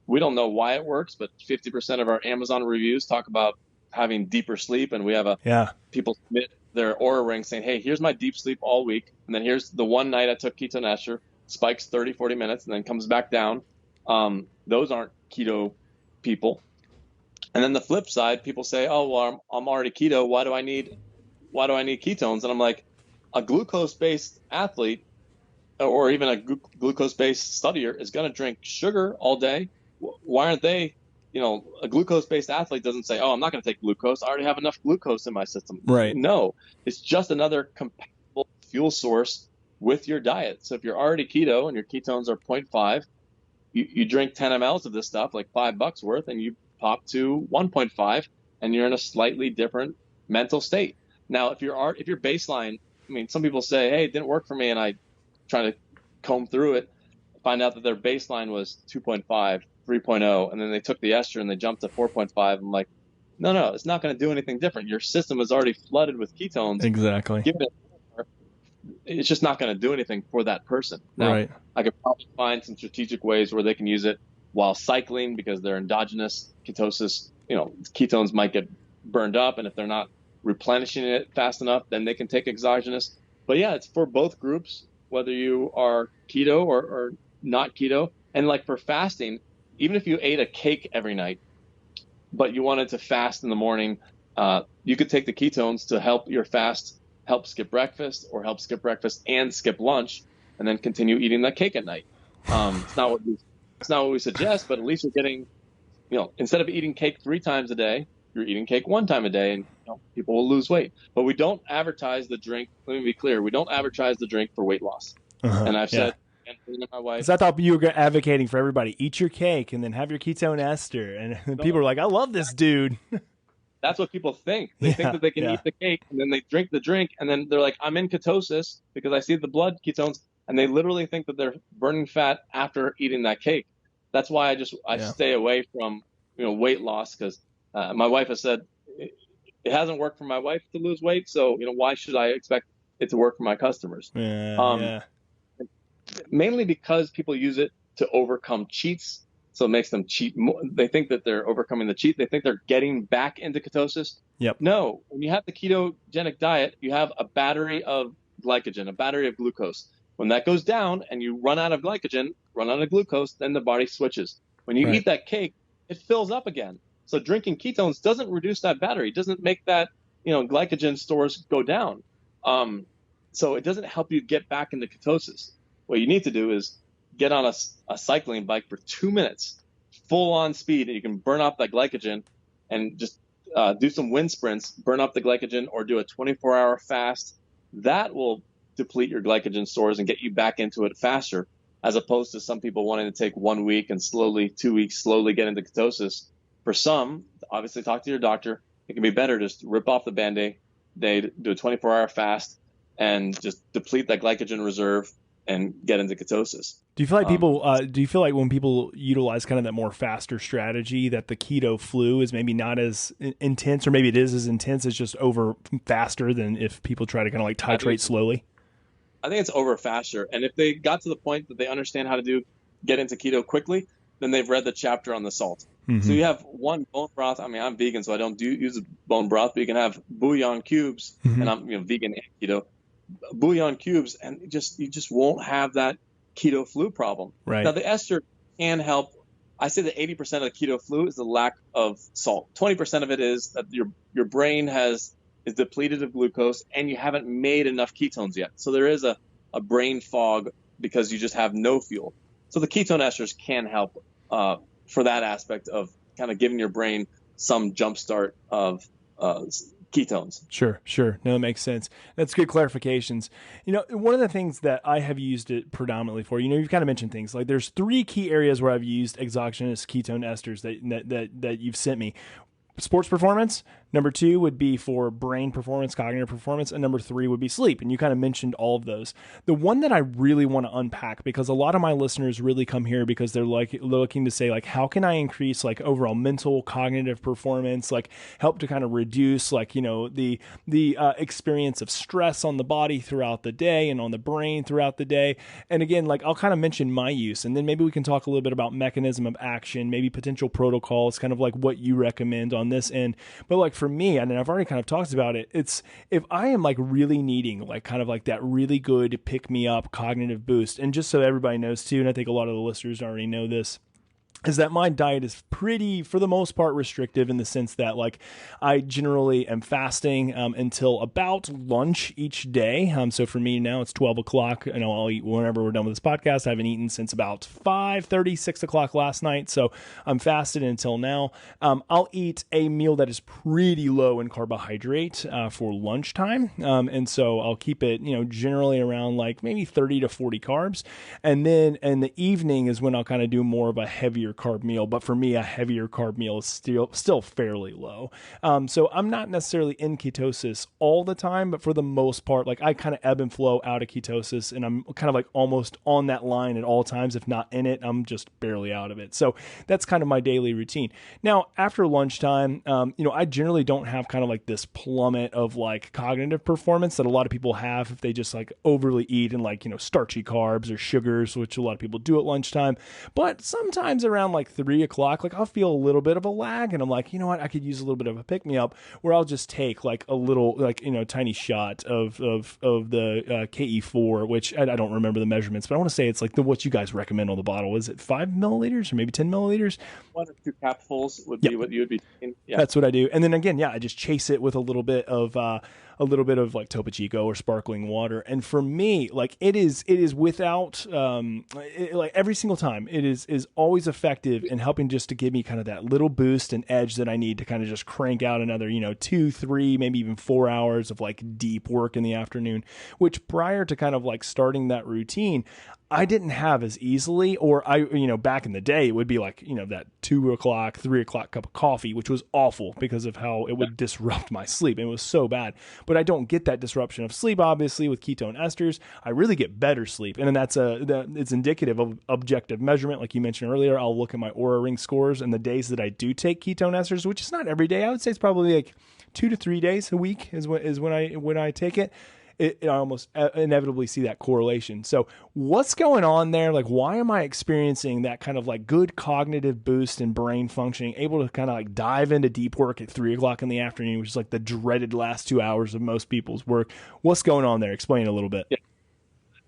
we don't know why it works, but 50% of our Amazon reviews talk about having deeper sleep. And we have people submit their Oura ring saying, hey, here's my deep sleep all week. And then here's the one night I took ketone ester, spikes 30, 40 minutes, and then comes back down. Those aren't keto people. And then the flip side, people say, oh, well, I'm already keto. Why do I need ketones? And I'm like, a glucose-based athlete or even a glucose-based studier is going to drink sugar all day. Why aren't they, a glucose-based athlete doesn't say, oh, I'm not going to take glucose. I already have enough glucose in my system. Right. No, it's just another compatible fuel source with your diet. So if you're already keto and your ketones are 0.5, you drink 10 mLs of this stuff, like $5 worth, and you pop to 1.5, and you're in a slightly different mental state. Now, if your baseline, some people say, hey, it didn't work for me, and I try to comb through it, find out that their baseline was 2.5, 3.0, and then they took the ester and they jumped to 4.5. I'm like, no, it's not going to do anything different. Your system is already flooded with ketones. Exactly. Give it more. It's just not going to do anything for that person. Now, right. I could probably find some strategic ways where they can use it while cycling, because their endogenous ketosis, ketones might get burned up, and if they're not replenishing it fast enough, then they can take exogenous. But yeah, it's for both groups, whether you are keto or not keto. And like for fasting, even if you ate a cake every night, but you wanted to fast in the morning, you could take the ketones to help your fast, help skip breakfast, or help skip breakfast and skip lunch, and then continue eating that cake at night. It's not what we suggest, but at least you're getting, instead of eating cake 3 times a day, you're eating cake 1 time a day, and people will lose weight. But we don't advertise the drink. Let me be clear. We don't advertise the drink for weight loss. And I've said, and my wife, because I thought you were advocating for everybody, eat your cake and then have your ketone ester. And people are like, I love this dude. That's what people think. They think that they can eat the cake, and then they drink the drink, and then they're like, I'm in ketosis because I see the blood ketones, and they literally think that they're burning fat after eating that cake. That's why I stay away from weight loss, because my wife has said it hasn't worked for my wife to lose weight, so why should I expect it to work for my customers? Mainly because people use it to overcome cheats, so it makes them cheat more. They think that they're overcoming the cheat. They think they're getting back into ketosis. Yep. No, when you have the ketogenic diet, you have a battery of glycogen, a battery of glucose. When that goes down and you run out of glycogen, run out of glucose, then the body switches. When you eat that cake, it fills up again. So drinking ketones doesn't reduce that battery. It doesn't make that, glycogen stores go down. So it doesn't help you get back into ketosis. What you need to do is get on a cycling bike for 2 minutes, full on speed, and you can burn off that glycogen, and just do some wind sprints, burn up the glycogen, or do a 24-hour fast. That will deplete your glycogen stores and get you back into it faster, as opposed to some people wanting to take 1 week and 2 weeks, slowly get into ketosis. For some, obviously talk to your doctor. It can be better just rip off the Band-Aid, they do a 24-hour fast and just deplete that glycogen reserve and get into ketosis. Do you feel like do you feel like when people utilize kind of that more faster strategy, that the keto flu is maybe not as intense, or maybe it is as intense, as just over faster than if people try to kind of like titrate slowly? I think it's over faster. And if they got to the point that they understand how to get into keto quickly, then they've read the chapter on the salt. Mm-hmm. So you have one bone broth. I mean, I'm vegan, so I don't use bone broth, but you can have bouillon cubes, and I'm vegan and keto. Bouillon cubes, and you just won't have that keto flu problem. Right. Now the ester can help. I say that 80% of the keto flu is the lack of salt. 20% of it is that your brain is depleted of glucose and you haven't made enough ketones yet. So there is a brain fog because you just have no fuel. So the ketone esters can help for that aspect of kind of giving your brain some jump start of ketones. Sure. No, it makes sense. That's good clarifications. One of the things that I have used it predominantly for, you've kind of mentioned things like there's 3 key areas where I've used exogenous ketone esters that you've sent me. Sports performance. Number 2 would be for brain performance, cognitive performance, and number 3 would be sleep. And you kind of mentioned all of those. The one that I really want to unpack, because a lot of my listeners really come here because they're looking to say how can I increase overall mental, cognitive performance, help to kind of reduce the experience of stress on the body throughout the day and on the brain throughout the day. And again, I'll kind of mention my use, and then maybe we can talk a little bit about mechanism of action, maybe potential protocols, kind of what you recommend on this end. But for me, and I've already kind of talked about it, it's if I am really needing that really good pick me up cognitive boost. And just so everybody knows too, and I think a lot of the listeners already know this, is that my diet is pretty, for the most part, restrictive in the sense that I generally am fasting until about lunch each day. So for me now it's 12 o'clock. I'll eat whenever we're done with this podcast. I haven't eaten since about 5:30, 6 o'clock last night. So I'm fasted until now. I'll eat a meal that is pretty low in carbohydrate for lunchtime. And so I'll keep it, generally around maybe 30 to 40 carbs. And then in the evening is when I'll kind of do more of a heavier carb meal, but for me, a heavier carb meal is still fairly low. So I'm not necessarily in ketosis all the time, but for the most part, I kind of ebb and flow out of ketosis, and I'm kind of almost on that line at all times. If not in it, I'm just barely out of it. So that's kind of my daily routine. Now, after lunchtime, I generally don't have kind of this plummet of cognitive performance that a lot of people have if they just overly eat and starchy carbs or sugars, which a lot of people do at lunchtime. But sometimes around 3 o'clock, I'll feel a little bit of a lag, and I'm you know what, I could use a little bit of a pick me up, where I'll just take a little tiny shot of the KE4, which I don't remember the measurements, but I want to say it's what you guys recommend on the bottle. Is it 5 milliliters or maybe 10 milliliters? 1 or 2 capfuls would be what you would be taking. Yeah. That's what I do. And then again, I just chase it with a little bit of Topo Chico or sparkling water. And for me, it is without, every single time, it is always effective in helping just to give me kind of that little boost and edge that I need to kind of just crank out another, 2, 3, maybe even 4 hours of deep work in the afternoon, which prior to kind of starting that routine, I didn't have as easily, or back in the day, it would be that 2 o'clock, 3 o'clock cup of coffee, which was awful because of how it would disrupt my sleep. It was so bad, but I don't get that disruption of sleep, obviously, with ketone esters. I really get better sleep. And then it's indicative of objective measurement. Like you mentioned earlier, I'll look at my Oura Ring scores, and the days that I do take ketone esters, which is not every day. I would say it's probably 2 to 3 days a week is when I take it. I almost inevitably see that correlation. So what's going on there? Why am I experiencing that kind of good cognitive boost and brain functioning, able to kind of dive into deep work at 3 o'clock in the afternoon, which is the dreaded last 2 hours of most people's work? What's going on there? Explain a little bit. Yeah.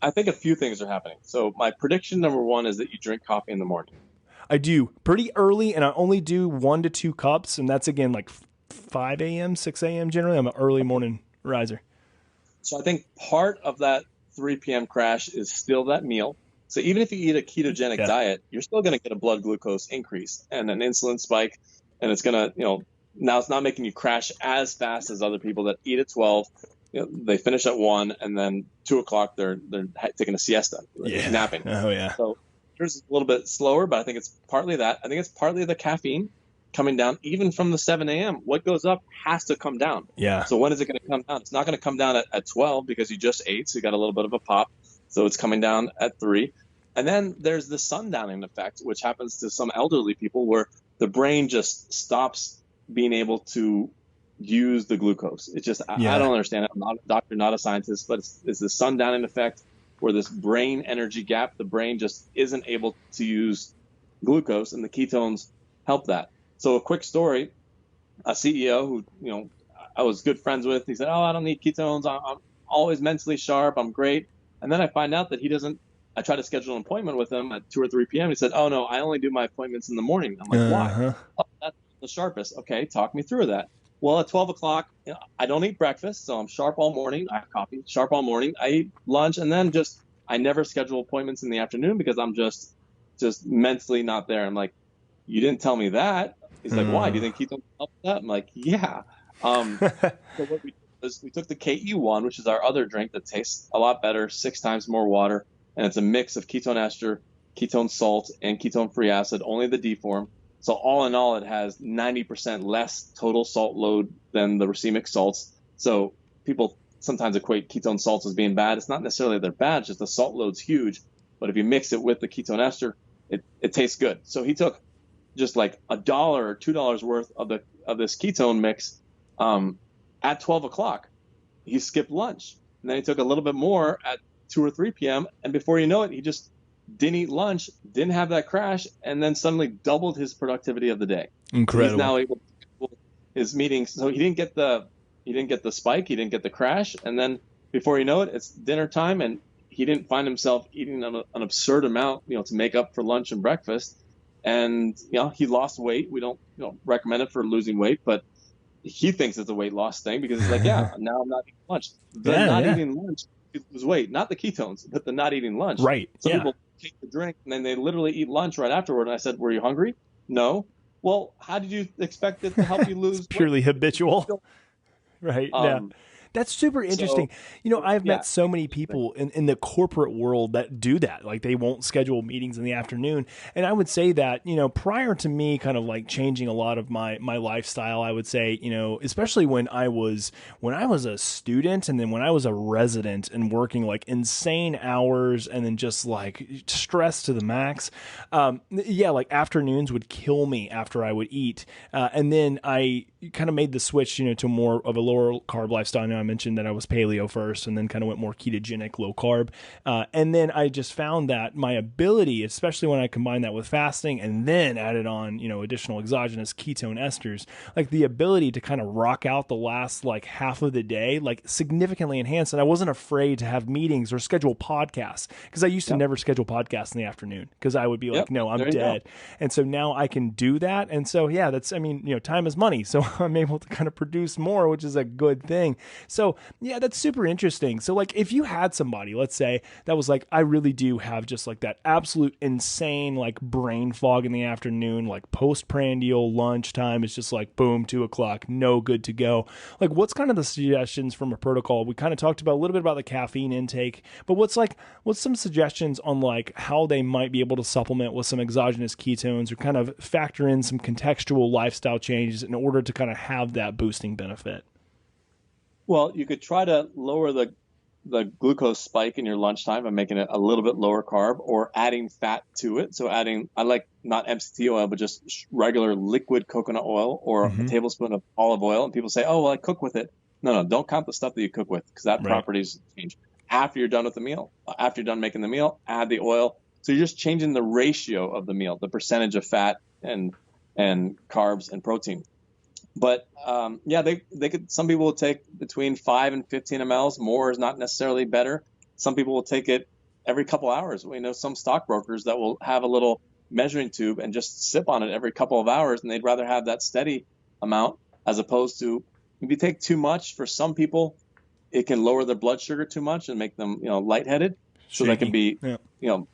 I think a few things are happening. So my prediction number 1 is that you drink coffee in the morning. I do pretty early, and I only do 1 to 2 cups. And that's again, 5 a.m., 6 a.m. generally. I'm an early morning riser. So I think part of that 3 p.m. crash is still that meal. So even if you eat a ketogenic diet, you're still going to get a blood glucose increase and an insulin spike. And it's going to, now it's not making you crash as fast as other people that eat at 12. They finish at 1, and then 2 o'clock, they're taking a siesta, napping. Oh, yeah. So yours is a little bit slower, but I think it's partly that. I think it's partly the caffeine coming down, even from the 7 a.m. What goes up has to come down. Yeah. So when is it going to come down? It's not going to come down at 12 because you just ate, so you got a little bit of a pop. So it's coming down at 3. And then there's the sundowning effect, which happens to some elderly people where the brain just stops being able to use the glucose. It's just, I don't understand it. I'm not a doctor, not a scientist, but it's the sundowning effect where this brain energy gap, the brain just isn't able to use glucose, and the ketones help that. So a quick story, a CEO who, I was good friends with, he said, I don't need ketones. I'm always mentally sharp. I'm great. And then I find out that he doesn't I tried to schedule an appointment with him at 2 or 3 p.m. He said, "Oh no, I only do my appointments in the morning." I'm like, "Why?" Uh-huh. "Oh, that's the sharpest." "Okay, talk me through that." Well, at 12 o'clock, I don't eat breakfast, so I'm sharp all morning. I have coffee, sharp all morning. I eat lunch, and then I never schedule appointments in the afternoon because I'm just mentally not there. I'm like, "You didn't tell me that." He's like, "Why? Do you think ketones help with that?" I'm like, "Yeah." So what we did was we took the KE1, which is our other drink that tastes a lot better, 6 times more water, and it's a mix of ketone ester, ketone salt, and ketone-free acid, only the D form. So all in all, it has 90% less total salt load than the racemic salts. So people sometimes equate ketone salts as being bad. It's not necessarily they're bad, it's just the salt load's huge. But if you mix it with the ketone ester, it tastes good. So he took just like $1 or $2 worth of this ketone mix at 12 o'clock. He skipped lunch, and then he took a little bit more at 2 or 3 p.m. And before you know it, he just didn't eat lunch, didn't have that crash, and then suddenly doubled his productivity of the day. Incredible. So he's now able to schedule his meetings. So he didn't get the spike, he didn't get the crash, and then before you know it, it's dinner time, and he didn't find himself eating an absurd amount, to make up for lunch and breakfast. And he lost weight. We don't recommend it for losing weight, but he thinks it's a weight loss thing because he's like, yeah, now I'm not eating lunch. Eating lunch to lose weight, not the ketones, but the not eating lunch. Right. Some people take the drink and then they literally eat lunch right afterward. And I said, "Were you hungry?" "No." "Well, how did you expect it to help you lose weight?" Purely habitual. Right. Yeah. That's super interesting. I've met so many people in the corporate world that do that. Like they won't schedule meetings in the afternoon. And I would say that, prior to me kind of like changing a lot of my lifestyle, I would say, especially when I was a student and then when I was a resident and working like insane hours and then just like stress to the max. Like afternoons would kill me after I would eat. And then I kind of made the switch, to more of a lower carb lifestyle. Now I mentioned that I was paleo first and then kind of went more ketogenic, low carb. And then I just found that my ability, especially when I combined that with fasting and then added on, additional exogenous ketone esters, like the ability to kind of rock out the last like half of the day, like significantly enhanced. And I wasn't afraid to have meetings or schedule podcasts because I used to never schedule podcasts in the afternoon because I would be like, no, I'm dead. And so now I can do that. And so, time is money. So I'm able to kind of produce more, which is a good thing. So yeah, that's super interesting. So like if you had somebody, let's say that was like, I really do have just like that absolute insane, like brain fog in the afternoon, like postprandial lunchtime. It's just like, boom, 2 o'clock, no good to go. Like what's kind of the suggestions from a protocol? We kind of talked about a little bit about the caffeine intake, but what's some suggestions on like how they might be able to supplement with some exogenous ketones or kind of factor in some contextual lifestyle changes in order to kind of have that boosting benefit? Well, you could try to lower the glucose spike in your lunchtime by making it a little bit lower carb or adding fat to it. So I like not MCT oil, but just regular liquid coconut oil or a tablespoon of olive oil. And people say, "Oh, well, I cook with it." No, don't count the stuff that you cook with because that properties change. After you're done with the meal, after you're done making the meal, add the oil. So you're just changing the ratio of the meal, the percentage of fat and carbs and protein. But they could. Some people will take between 5 and 15 mLs. More is not necessarily better. Some people will take it every couple hours. We know some stockbrokers that will have a little measuring tube and just sip on it every couple of hours, and they'd rather have that steady amount as opposed to if you take too much. For some people, it can lower their blood sugar too much and make them lightheaded. So that can be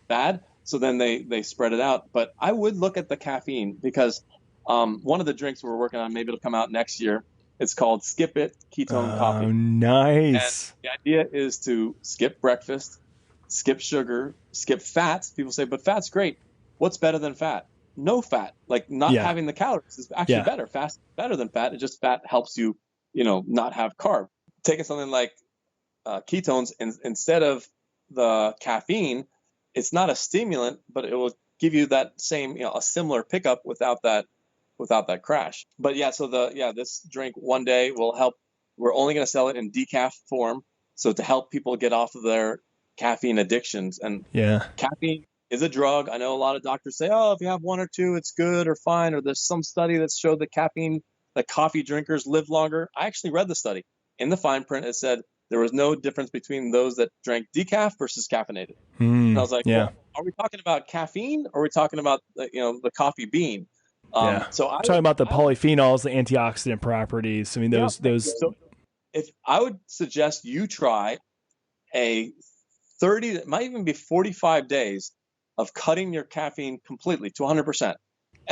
bad. So then they spread it out. But I would look at the caffeine because one of the drinks we're working on, maybe it'll come out next year. It's called Skip It Ketone Coffee. Oh, nice. And the idea is to skip breakfast, skip sugar, skip fats. People say, but fat's great. What's better than fat? No fat. Like not having the calories is actually better. Fast is better than fat. It just fat helps you, not have carb. Taking something like ketones instead of the caffeine, it's not a stimulant, but it will give you that same, a similar pickup without that crash. But this drink one day will help. We're only going to sell it in decaf form. So to help people get off of their caffeine addictions. And caffeine is a drug. I know a lot of doctors say, oh, if you have 1 or 2, it's good or fine. Or there's some study that showed that coffee drinkers live longer. I actually read the study. In the fine print, it said there was no difference between those that drank decaf versus caffeinated. And I was like, yeah. well, are we talking about caffeine or are we talking about, the coffee bean? Yeah. So I'm talking about the polyphenols, the antioxidant properties. I mean, those. So if I would suggest you try a 30, it might even be 45 days of cutting your caffeine completely to 100%.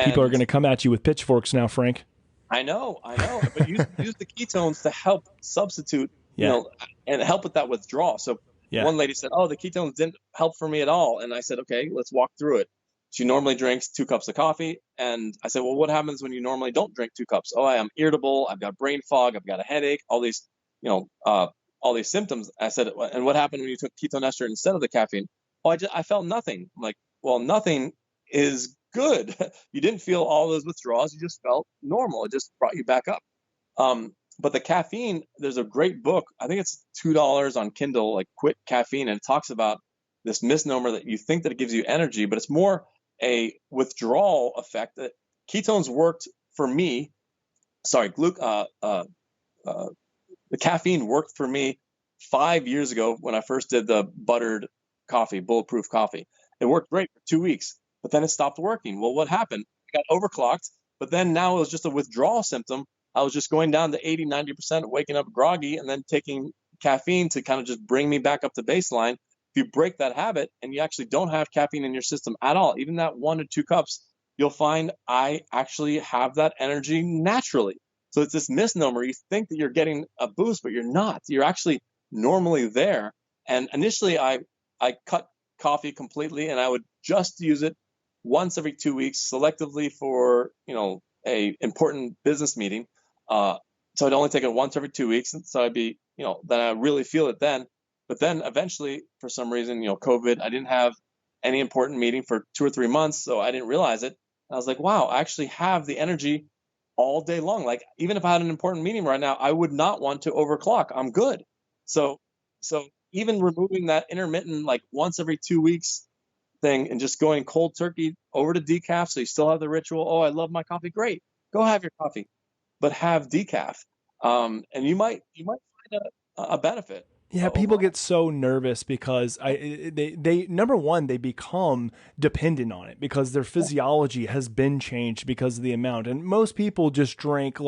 People are going to come at you with pitchforks now, Frank. I know, but use the ketones to help substitute, and help with that withdrawal. So one lady said, "Oh, the ketones didn't help for me at all," and I said, "Okay, let's walk through it." She normally drinks 2 cups of coffee, and I said, "Well, what happens when you normally don't drink 2 cups?" "Oh, I am irritable. I've got brain fog. I've got a headache. All these, all these symptoms." I said, "And what happened when you took ketone ester instead of the caffeine?" "Oh, I felt nothing." I'm like, well, nothing is good. You didn't feel all those withdrawals. You just felt normal. It just brought you back up. But the caffeine, there's a great book. I think it's $2 on Kindle, like Quit Caffeine. And it talks about this misnomer that you think that it gives you energy, but it's more a withdrawal effect. That ketones worked for me. Sorry, the caffeine worked for me 5 years ago when I first did the buttered coffee, bulletproof coffee. It worked great for 2 weeks, but then it stopped working. Well, what happened? I got overclocked, but then now it was just a withdrawal symptom. I was just going down to 80, 90%, waking up groggy, and then taking caffeine to kind of just bring me back up to baseline. If you break that habit and you actually don't have caffeine in your system at all, even that 1 to 2 cups, you'll find I actually have that energy naturally. So it's this misnomer. You think that you're getting a boost, but you're not. You're actually normally there. And initially, I cut coffee completely, and I would just use it once every 2 weeks, selectively for a important business meeting. So I'd only take it once every 2 weeks. And so I'd be, then I really feel it then. But then eventually, for some reason, COVID, I didn't have any important meeting for 2 or 3 months. So I didn't realize it. And I was like, wow, I actually have the energy all day long. Like, even if I had an important meeting right now, I would not want to overclock. I'm good. So even removing that intermittent, like once every 2 weeks thing and just going cold turkey over to decaf, so you still have the ritual. Oh, I love my coffee. Great. Go have your coffee, but have decaf. And you might find a benefit. Yeah, people get so nervous because they number one, they become dependent on it because their physiology has been changed because of the amount. And most people just drink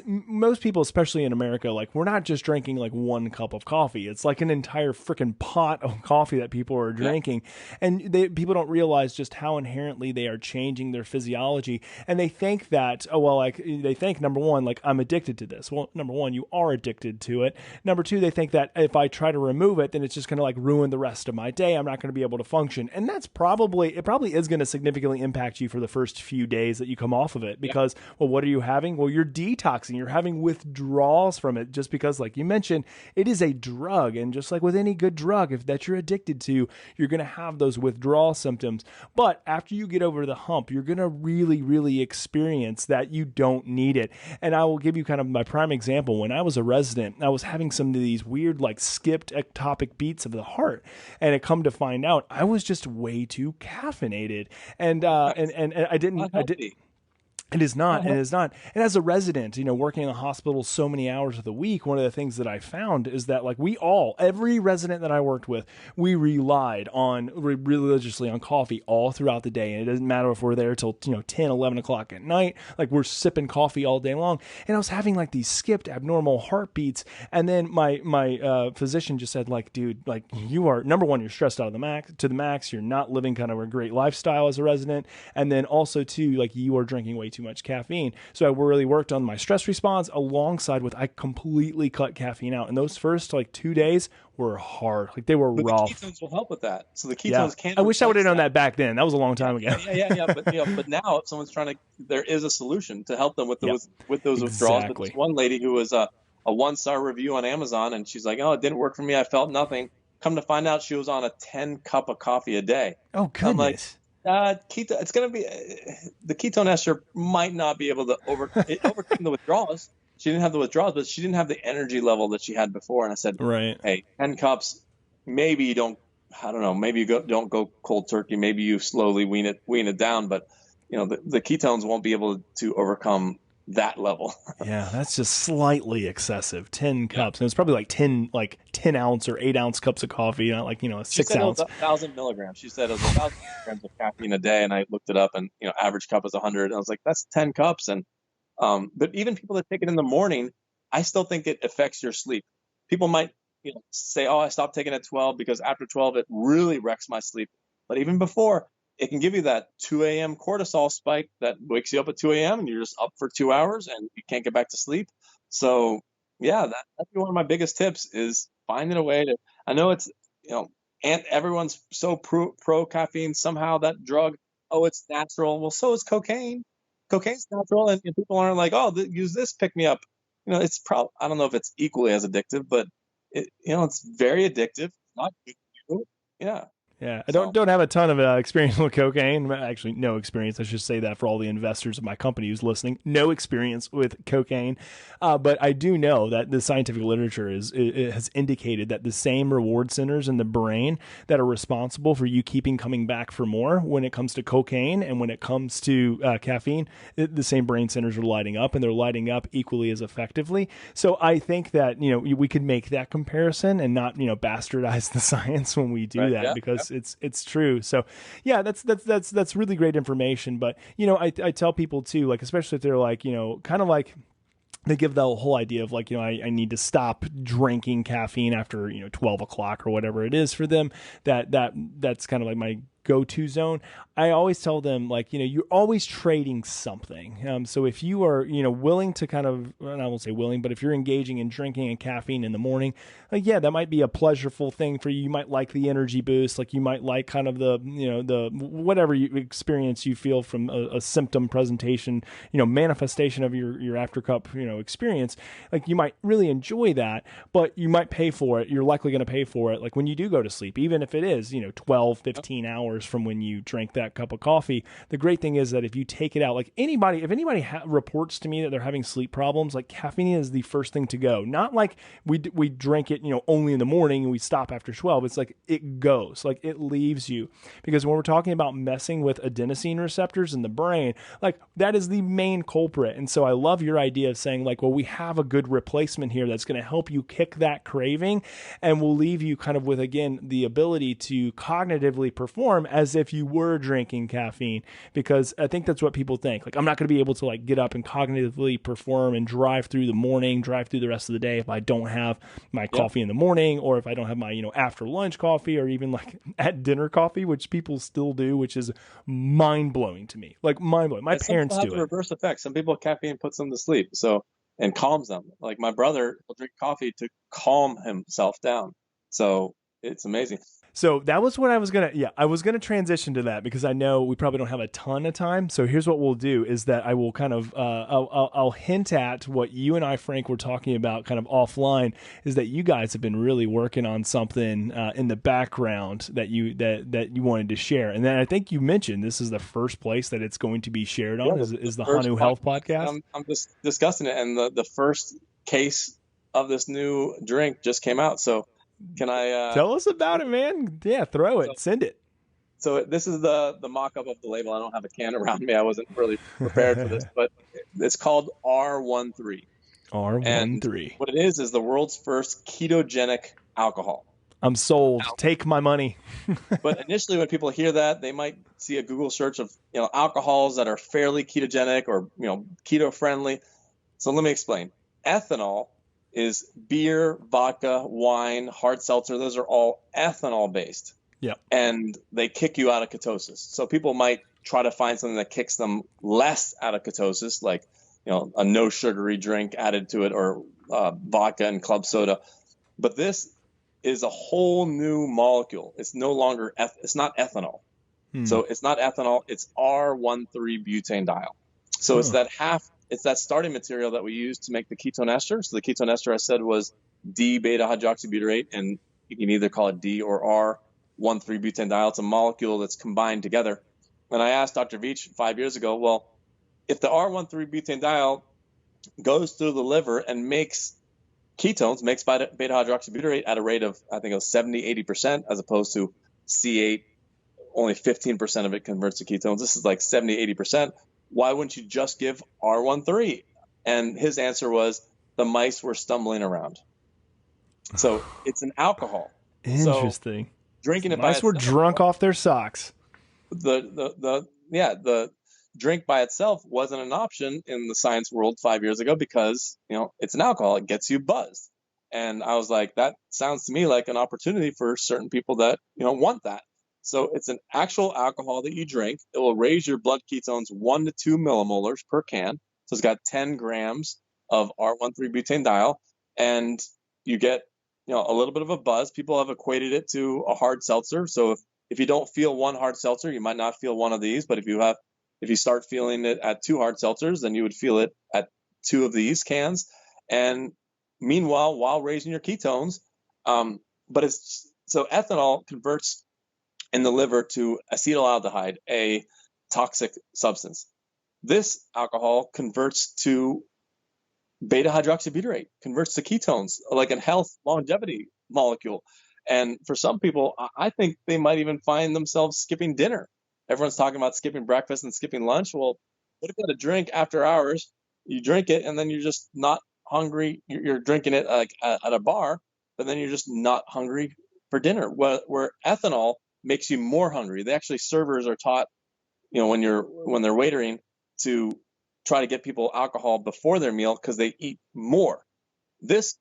most people, especially in America, like we're not just drinking like 1 cup of coffee. It's like an entire freaking pot of coffee that people are drinking. And people don't realize just how inherently they are changing their physiology. And they think that, they think, number one, like I'm addicted to this. Well, number one, you are addicted to it. Number two, they think that if I try to remove it, then it's just going to like ruin the rest of my day. I'm not going to be able to function. And that's probably is going to significantly impact you for the first few days that you come off of it because, well, what are you having? Well, you're detoxing. You're having withdrawals from it just because, like you mentioned, it is a drug. And just like with any good drug, if that you're addicted to, you're going to have those withdrawal symptoms. But after you get over the hump, you're going to really, really experience that you don't need it. And I will give you kind of my prime example. When I was a resident, I was having some of these weird, like skipped ectopic beats of the heart. And it come to find out I was just way too caffeinated. And I didn't. It is not. It is not. And as a resident, working in the hospital so many hours of the week, one of the things that I found is that like every resident that I worked with, we relied on religiously on coffee all throughout the day. And it doesn't matter if we're there till, 10, 11 o'clock at night, like we're sipping coffee all day long. And I was having like these skipped abnormal heartbeats. And then my physician just said like, dude, like you are, number one, you're stressed out to the max. You're not living kind of a great lifestyle as a resident. And then also too, like you are drinking way too much caffeine. So I really worked on my stress response alongside with I completely cut caffeine out. And those first like 2 days were hard. Like they were rough. The ketones will help with that. So the ketones can. I wish I would have known that back then. That was a long time ago. Yeah. But now if someone's there is a solution to help them with those withdrawals. But this one lady who was a 1-star review on Amazon, and she's like, oh, it didn't work for me. I felt nothing. Come to find out, she was on a 10 cup of coffee a day. Oh goodness. I'm like, it's going to be the ketone ester might not be able to overcome the withdrawals. She didn't have the withdrawals, but she didn't have the energy level that she had before. And I said, right, hey, 10 cups, maybe you don't, I don't know, maybe you don't go cold turkey. Maybe you slowly wean it down, but the ketones won't be able to overcome that level. Yeah, that's just slightly excessive. 10 cups. And it's probably like 10 ounce or 8 ounce cups of coffee, not like, a She six said it was ounce. 1,000 milligrams. She said it was 1,000 milligrams of caffeine a day, and I looked it up, and average cup is 100. And I was like, that's 10 cups. And but even people that take it in the morning, I still think it affects your sleep. People might say, oh, I stopped taking it at 12 because after 12 it really wrecks my sleep. But even before, it can give you that 2 a.m. cortisol spike that wakes you up at 2 a.m. and you're just up for 2 hours and you can't get back to sleep. So yeah, that's one of my biggest tips is finding a way to. I know it's and everyone's so pro caffeine. Somehow that drug, oh, it's natural. Well, so is cocaine. Cocaine's natural, and people aren't like, oh, use this, pick me up. It's probably, I don't know if it's equally as addictive, but it's very addictive. Not good for you. Yeah. Yeah, I don't have a ton of experience with cocaine. Actually, no experience. I should say that for all the investors of my company who's listening. No experience with cocaine, but I do know that the scientific literature has indicated that the same reward centers in the brain that are responsible for you keeping coming back for more when it comes to cocaine and when it comes to caffeine, the same brain centers are lighting up, and they're lighting up equally as effectively. So I think that we could make that comparison and not bastardize the science when we do that, because it's true. So yeah, that's really great information. But I tell people too, like, especially if they're like, kind of like, they give the whole idea of like, I need to stop drinking caffeine after 12 o'clock or whatever it is for them. That's kind of like my go-to zone. I always tell them, like, you're always trading something. So if you are, willing to kind of, and I won't say willing, but if you're engaging in drinking and caffeine in the morning, like, yeah, that might be a pleasurable thing for you. You might like the energy boost, like you might like kind of the, the whatever experience you feel from a symptom presentation, manifestation of your after cup, experience. Like, you might really enjoy that, but you might pay for it. You're likely going to pay for it, like when you do go to sleep, even if it is, 12, 15 hours from when you drink that cup of coffee. The great thing is that if you take it out, like if anybody reports to me that they're having sleep problems, like, caffeine is the first thing to go. Not like we drink it, only in the morning and we stop after 12. It's like it goes, like it leaves you, because when we're talking about messing with adenosine receptors in the brain, like that is the main culprit. And so I love your idea of saying, like, well, we have a good replacement here that's going to help you kick that craving, and will leave you kind of with, again, the ability to cognitively perform as if you were drinking caffeine. Because I think that's what people think. Like, I'm not going to be able to like get up and cognitively perform and drive through the morning, drive through the rest of the day if I don't have my coffee in the morning, or if I don't have my, after lunch coffee, or even like at dinner coffee, which people still do, which is mind blowing to me. Like, mind blowing. My parents do it. The reverse effect. Some people, caffeine puts them to sleep. So, and calms them. Like my brother will drink coffee to calm himself down. So it's amazing. So that was what I was going to transition to that, because I know we probably don't have a ton of time. So here's what we'll do is that I will kind of, I'll hint at what you and I, Frank, were talking about kind of offline, is that you guys have been really working on something in the background that you wanted to share. And then I think you mentioned this is the first place that it's going to be shared on, is the Hanu Health podcast. I'm just discussing it. And the first case of this new drink just came out. So can I tell us about it, man? Yeah, throw it, send it. So this is the mock-up of the label. I don't have a can around me. I wasn't really prepared for this, but it's called R13. R13. And what it is the world's first ketogenic alcohol. I'm sold. Take my money. But initially, when people hear that, they might see a Google search of alcohols that are fairly ketogenic or keto friendly. So let me explain. Ethanol is beer, vodka, wine, hard seltzer. Those are all ethanol based. Yeah. And they kick you out of ketosis. So people might try to find something that kicks them less out of ketosis, like a no sugary drink added to it, or vodka and club soda. But this is a whole new molecule. It's no longer it's not ethanol. So it's not ethanol. It's R13 butanediol. So it's that starting material that we use to make the ketone ester. So the ketone ester, I said, was D-beta hydroxybutyrate, and you can either call it D or R13 butanediol. It's a molecule that's combined together. And I asked Dr. Veech 5 years ago, well, if the R13 butanediol goes through the liver and makes ketones, makes beta hydroxybutyrate at a rate of, I think it was 70-80%, as opposed to C8, only 15% of it converts to ketones. This is like 70-80%. Why wouldn't you just give R13? And his answer was the mice were stumbling around. So it's an alcohol. Interesting. So drinking it by Mice were itself, drunk off their socks. the drink by itself wasn't an option in the science world 5 years ago because, it's an alcohol. It gets you buzzed. And I was like, that sounds to me like an opportunity for certain people that, want that. So it's an actual alcohol that you drink. It will raise your blood ketones 1 to 2 millimolars per can. So it's got 10 grams of R13-butanediol, and you get, a little bit of a buzz. People have equated it to a hard seltzer. So if you don't feel one hard seltzer, you might not feel one of these. But if you start feeling it at 2 hard seltzers, then you would feel it at 2 of these cans. And meanwhile, while raising your ketones, so ethanol converts in the liver to acetaldehyde, a toxic substance. This alcohol converts to beta hydroxybutyrate, converts to ketones, like a health longevity molecule. And for some people, I think they might even find themselves skipping dinner. Everyone's talking about skipping breakfast and skipping lunch. Well, what if you had a drink after hours? You drink it and then you're just not hungry. You're drinking it like at a bar, but then you're just not hungry for dinner. Where ethanol makes you more hungry. They actually, servers are taught, when they're waitering, to try to get people alcohol before their meal because they eat more. This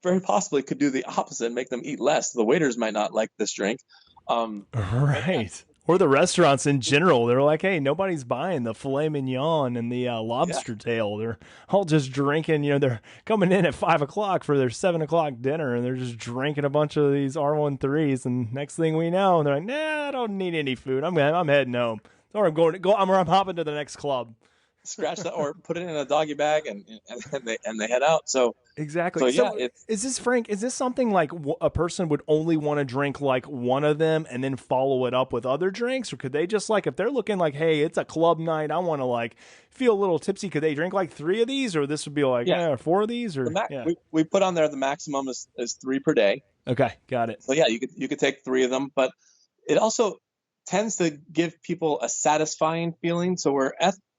very possibly could do the opposite and make them eat less. The waiters might not like this drink. Right. Or the restaurants in general. They're like, hey, nobody's buying the filet mignon and the lobster tail. They're all just drinking, they're coming in at 5 o'clock for their 7 o'clock dinner, and they're just drinking a bunch of these R13s. And next thing we know, they're like, nah, I don't need any food. I'm heading home. Or I'm hopping to the next club. Scratch that, or put it in a doggy bag, and they head out. So exactly. So is this, Frank? Is this something like a person would only want to drink like one of them and then follow it up with other drinks, or could they just like, if they're looking like, hey, it's a club night, I want to like feel a little tipsy, could they drink like 3 of these, or this would be like 4 of these, or we put on there the maximum is 3 per day. Okay, got it. So you could take 3 of them, but it also tends to give people a satisfying feeling. So we're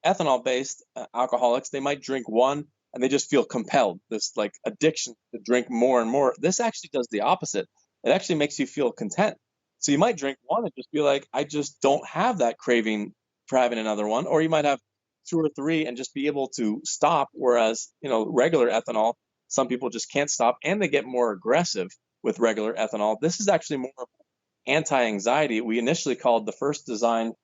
ethanol-based alcoholics, they might drink one and they just feel compelled, this like addiction to drink more and more. This actually does the opposite. It actually makes you feel content. So you might drink one and just be like, I just don't have that craving for having another one. Or you might have 2 or 3 and just be able to stop. Whereas, regular ethanol, some people just can't stop and they get more aggressive with regular ethanol. This is actually more anti-anxiety. We initially called the first design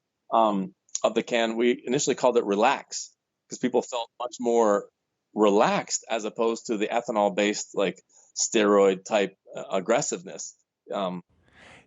of the can, we initially called it relax, because people felt much more relaxed as opposed to the ethanol based like steroid type aggressiveness.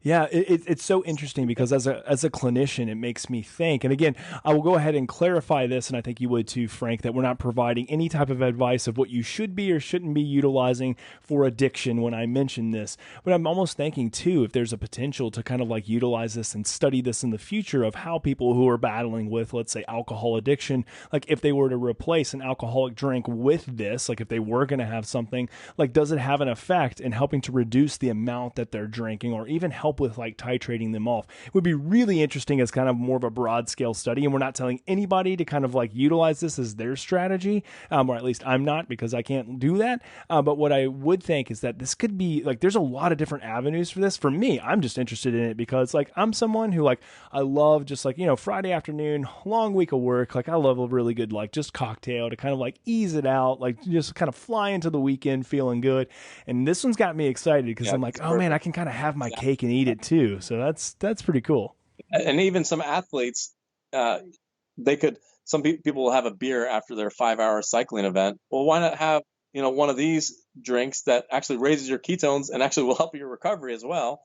Yeah, it's so interesting because as a clinician, it makes me think. And again, I will go ahead and clarify this, and I think you would too, Frank, that we're not providing any type of advice of what you should be or shouldn't be utilizing for addiction when I mention this. But I'm almost thinking too, if there's a potential to kind of like utilize this and study this in the future of how people who are battling with, let's say, alcohol addiction, like if they were to replace an alcoholic drink with this, like if they were going to have something, like does it have an effect in helping to reduce the amount that they're drinking, or even help with like titrating them off? It would be really interesting as kind of more of a broad scale study, and we're not telling anybody to kind of like utilize this as their strategy, or at least I'm not, because I can't do that. But what I would think is that this could be like, there's a lot of different avenues for this. For me, I'm just interested in it because like I'm someone who like, I love just like, Friday afternoon, long week of work, like I love a really good like just cocktail to kind of like ease it out, like just kind of fly into the weekend feeling good. And this one's got me excited because I'm like, oh man, I can kind of have my cake and eat it too. So that's pretty cool. And even some athletes, some people will have a beer after their 5-hour cycling event. Well, why not have, one of these drinks that actually raises your ketones and actually will help your recovery as well,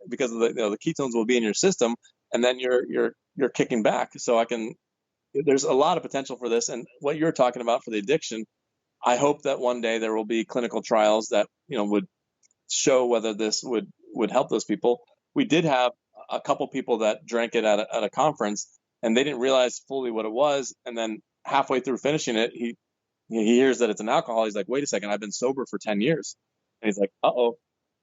because of the ketones will be in your system, and then you're kicking back. So there's a lot of potential for this. And what you're talking about for the addiction, I hope that one day there will be clinical trials that, would show whether this would help those people. We did have a couple people that drank it at a conference, and they didn't realize fully what it was. And then halfway through finishing it, he hears that it's an alcohol. He's like, wait a second, I've been sober for 10 years. And he's like, uh-oh.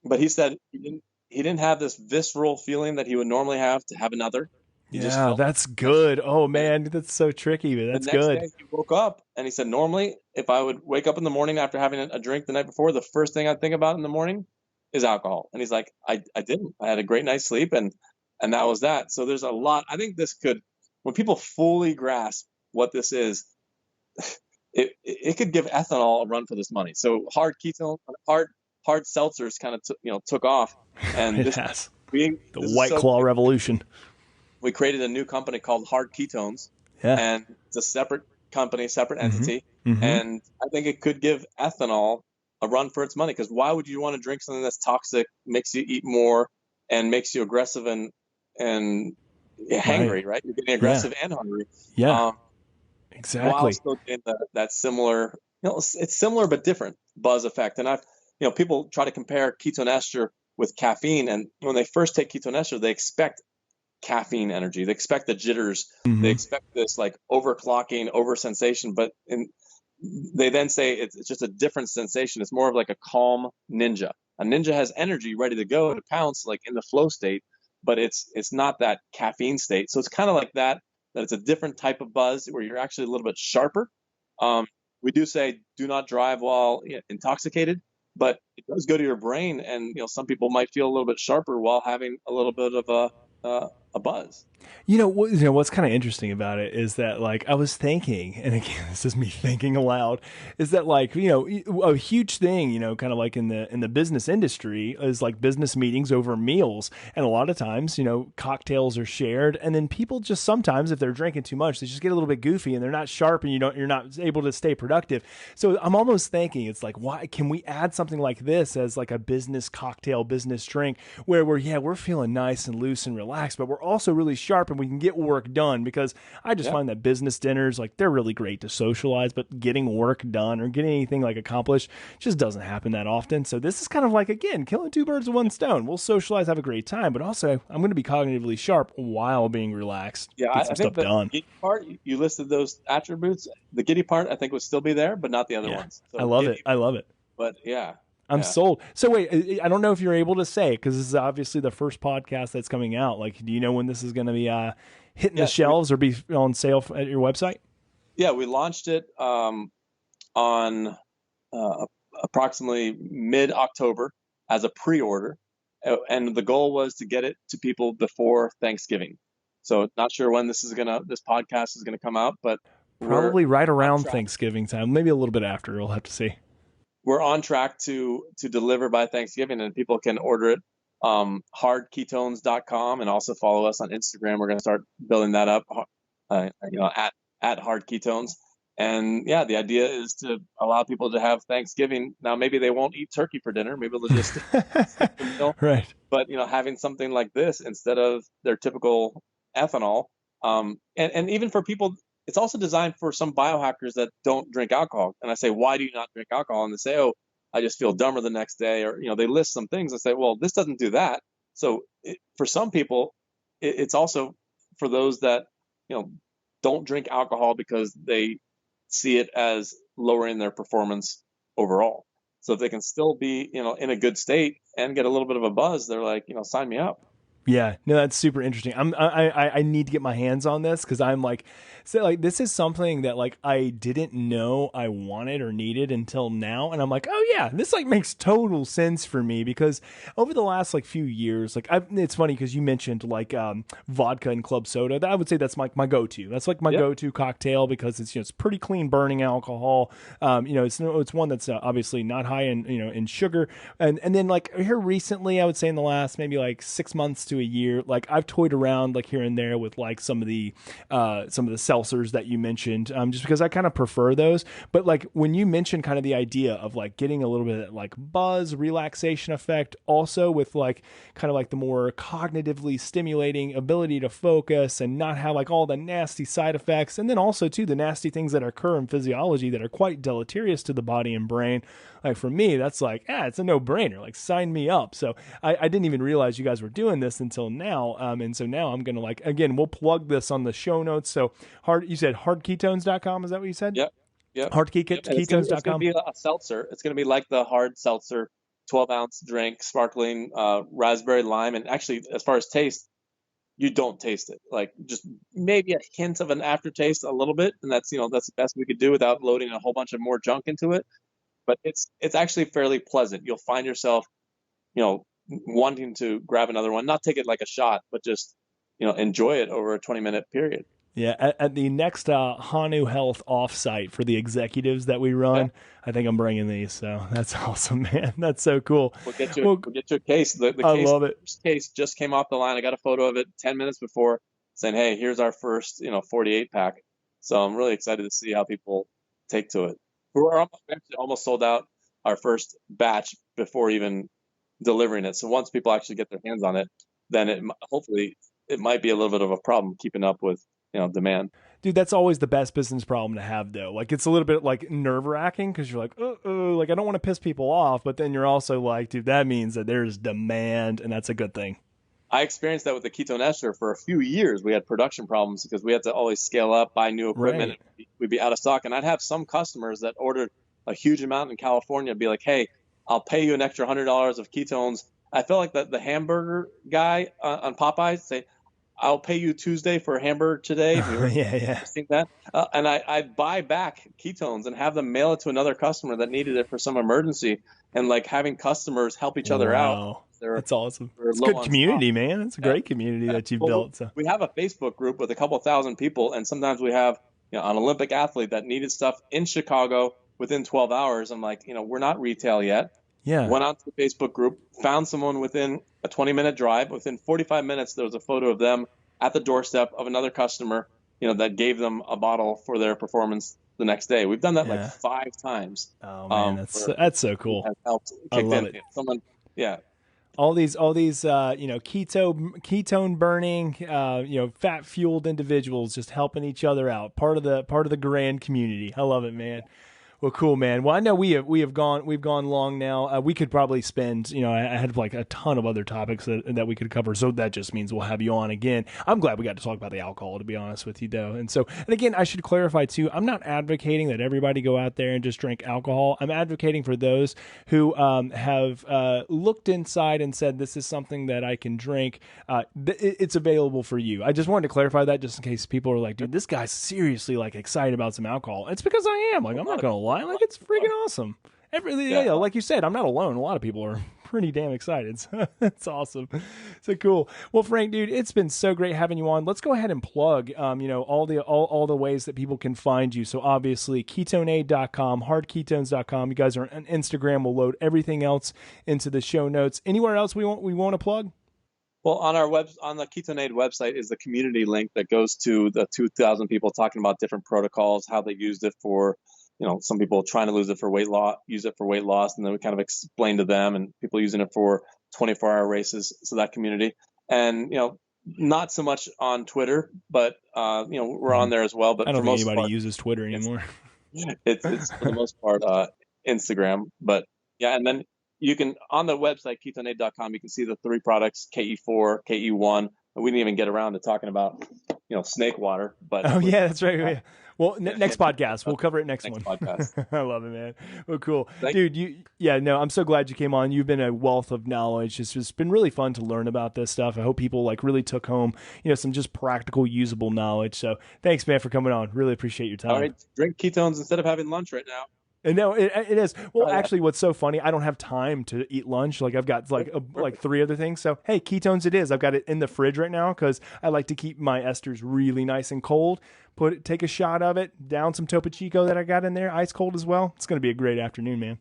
But he said he didn't have this visceral feeling that he would normally have to have another. Yeah, that's good. Oh man, that's so tricky, but that's good. The next day he woke up And he said, normally, if I would wake up in the morning after having a drink the night before, the first thing I'd think about in the morning is alcohol. And he's like, I didn't. I had a great night's sleep, and that was that. So there's a lot. I think this could, when people fully grasp what this is, it could give ethanol a run for this money. So hard seltzers kind of took off, and It this has. the White Claw revolution. We created a new company called Hard Ketones, and it's a separate company, separate entity, and I think it could give ethanol a run for its money, because why would you want to drink something that's toxic, makes you eat more, and makes you aggressive and hangry, right? You're getting aggressive and hungry. Exactly. While still getting that similar, it's similar but different buzz effect. And people try to compare ketone ester with caffeine, and when they first take ketone ester, they expect caffeine energy. They expect the jitters. They expect this like overclocking, over sensation, but they then say it's just a different sensation. It's more of like a calm ninja. A ninja has energy ready to go to pounce, like in the flow state, but it's not that caffeine state. So it's kind of like that it's a different type of buzz where you're actually a little bit sharper. We do say do not drive while intoxicated, but it does go to your brain, and some people might feel a little bit sharper while having a little bit of a buzz. What's kind of interesting about it is that, like, I was thinking, and again, this is me thinking aloud, is that, like, a huge thing, kind of like in the business industry is like business meetings over meals. And a lot of times, cocktails are shared, and then people just sometimes, if they're drinking too much, they just get a little bit goofy and they're not sharp, and you're not able to stay productive. So I'm almost thinking it's like, why can we add something like this as like a business cocktail, business drink where we're feeling nice and loose and relaxed, but we're also really sharp and we can get work done, because I just find that business dinners, like, they're really great to socialize, but getting work done or getting anything like accomplished just doesn't happen that often. So this is kind of like, again, killing two birds with one stone. We'll socialize, have a great time, but also I'm going to be cognitively sharp while being relaxed. Yeah, get some stuff done. The giddy part, you listed those attributes. The giddy part, I think, would still be there, but not the other ones. So I love it. But I'm sold. So wait, I don't know if you're able to say, because this is obviously the first podcast that's coming out. Like, do you know when this is going to be hitting the shelves or be on sale at your website? Yeah, we launched it on approximately mid-October as a pre-order, and the goal was to get it to people before Thanksgiving. So not sure when this podcast is gonna come out, but probably right around Thanksgiving time, maybe a little bit after. We'll have to see. We're on track to deliver by Thanksgiving, and people can order it hardketones.com, and also follow us on Instagram. We're going to start building that up at hard ketones. And the idea is to allow people to have Thanksgiving. Now, maybe they won't eat turkey for dinner, maybe they'll just right, but having something like this instead of their typical ethanol, and even for people, it's also designed for some biohackers that don't drink alcohol. And I say, why do you not drink alcohol? And they say, oh, I just feel dumber the next day. Or, they list some things and say, well, this doesn't do that. So for some people, it's also for those that, don't drink alcohol because they see it as lowering their performance overall. So if they can still be, in a good state and get a little bit of a buzz, they're like, sign me up. Yeah, no, that's super interesting. I need to get my hands on this, because I'm like, this is something that, like, I didn't know I wanted or needed until now, and I'm like, oh yeah, this like makes total sense for me, because over the last like few years, like it's funny because you mentioned like vodka and club soda. I would say that's like my go-to. That's like my go-to cocktail, because it's it's pretty clean burning alcohol. It's one that's obviously not high in sugar, and then like here recently, I would say in the last maybe like 6 months to a year, like I've toyed around like here and there with like some of the seltzers that you mentioned, just because I kind of prefer those. But like when you mentioned kind of the idea of like getting a little bit of like buzz, relaxation effect, also with like kind of like the more cognitively stimulating ability to focus and not have like all the nasty side effects, and then also too the nasty things that occur in physiology that are quite deleterious to the body and brain. Like for me, that's like, it's a no-brainer. Like sign me up. So I didn't even realize you guys were doing this until now. And so now I'm going to like, again, we'll plug this on the show notes. So you said hardketones.com. Is that what you said? Yep. Hardketones.com. It's going to be a seltzer. It's going to be like the hard seltzer, 12-ounce drink, sparkling, raspberry lime. And actually, as far as taste, you don't taste it. Like just maybe a hint of an aftertaste, a little bit, and that's that's the best we could do without loading a whole bunch of more junk into it. But it's actually fairly pleasant. You'll find yourself, wanting to grab another one, not take it like a shot, but just enjoy it over a 20-minute period. Yeah, at the next Hanu Health offsite for the executives that we run, I think I'm bringing these. So that's awesome, man. That's so cool. We'll get you a case. The I case, love it. First case just came off the line. I got a photo of it 10 minutes before, saying, "Hey, here's our first 48 pack." So I'm really excited to see how people take to it. We're actually almost sold out our first batch before even delivering it. So once people actually get their hands on it, then hopefully it might be a little bit of a problem keeping up with demand. Dude, that's always the best business problem to have, though. Like, it's a little bit like nerve-wracking because you're like, like I don't want to piss people off, but then you're also like, dude, that means that there's demand, and that's a good thing. I experienced that with the ketone ester for a few years. We had production problems because we had to always scale up, buy new equipment. Right. We'd be out of stock, and I'd have some customers that ordered a huge amount in California be like, "Hey, I'll pay you an extra $100 of ketones." I felt like the hamburger guy on Popeyes say, "I'll pay you Tuesday for a hamburger today." Yeah. Seen that? And I'd buy back ketones and have them mail it to another customer that needed it for some emergency, and like having customers help each other out. That's awesome. It's a good community, man. It's a great community that you've built. So we have a Facebook group with a couple thousand people, and sometimes we have an Olympic athlete that needed stuff in Chicago within 12 hours. I'm like, we're not retail yet. Yeah. Went onto the Facebook group, found someone within a 20-minute drive. Within 45 minutes, there was a photo of them at the doorstep of another customer, that gave them a bottle for their performance the next day. We've done that like 5 times. Oh man, that's so cool. I love it. Someone, all these ketone burning, fat fueled individuals just helping each other out. Part of the grand community. I love it, man. Well, cool, man. Well, I know we've gone long now. We could probably spend, I had like a ton of other topics that we could cover. So that just means we'll have you on again. I'm glad we got to talk about the alcohol, to be honest with you, though. And again, I should clarify too, I'm not advocating that everybody go out there and just drink alcohol. I'm advocating for those who have looked inside and said, this is something that I can drink. It's available for you. I just wanted to clarify that just in case people are like, dude, this guy's seriously like excited about some alcohol. It's because I am. Like, I'm not going to lie. Like, it's freaking awesome. Like you said, I'm not alone. A lot of people are pretty damn excited. So that's awesome. So cool. Well, Frank, dude, it's been so great having you on. Let's go ahead and plug, all the ways that people can find you. So obviously KetoneAid.com, hardketones.com. You guys are on Instagram. We'll load everything else into the show notes. Anywhere else we want to plug? Well, on the KetoneAid website is the community link that goes to the 2,000 people talking about different protocols, how they used it for, some people trying to use it for weight loss, and then we kind of explain to them, and people using it for 24-hour races. So that community, and not so much on Twitter, but we're on there as well. But I don't think anybody uses Twitter anymore. It's for the most part Instagram, but yeah, and then you can on the website KetoneAid.com, you can see the 3 products: KE4, KE1. We didn't even get around to talking about snake water, but yeah, that's right. Yeah. Well, next podcast. We'll cover it next one. Podcast. I love it, man. Well, cool. Dude, I'm so glad you came on. You've been a wealth of knowledge. It's been really fun to learn about this stuff. I hope people really took home, some just practical, usable knowledge. So thanks, man, for coming on. Really appreciate your time. All right. Drink ketones instead of having lunch right now. And no, it is. Well, actually, what's so funny, I don't have time to eat lunch. Like, I've got like 3 other things. So, hey, ketones it is. I've got it in the fridge right now because I like to keep my esters really nice and cold. Take a shot of it, down some Topo Chico that I got in there, ice cold as well. It's going to be a great afternoon, man.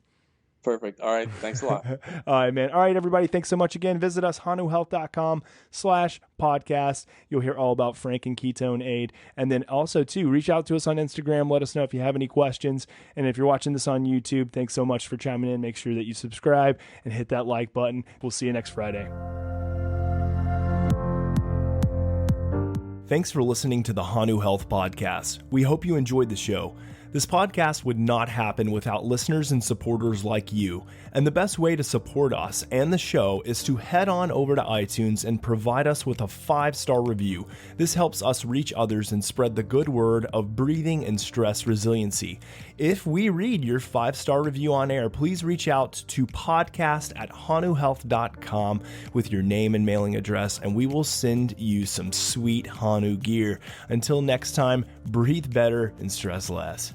Perfect. All right. Thanks a lot. All right, man. All right, everybody. Thanks so much again. Visit us, hanuhealth.com/podcast. You'll hear all about Frank and KetoneAid. And then also, too, reach out to us on Instagram. Let us know if you have any questions. And if you're watching this on YouTube, thanks so much for chiming in. Make sure that you subscribe and hit that like button. We'll see you next Friday. Thanks for listening to the Hanu Health Podcast. We hope you enjoyed the show. This podcast would not happen without listeners and supporters like you, and the best way to support us and the show is to head on over to iTunes and provide us with a 5-star review. This helps us reach others and spread the good word of breathing and stress resiliency. If we read your 5-star review on air, please reach out to podcast@hanuhealth.com with your name and mailing address, and we will send you some sweet Hanu gear. Until next time, breathe better and stress less.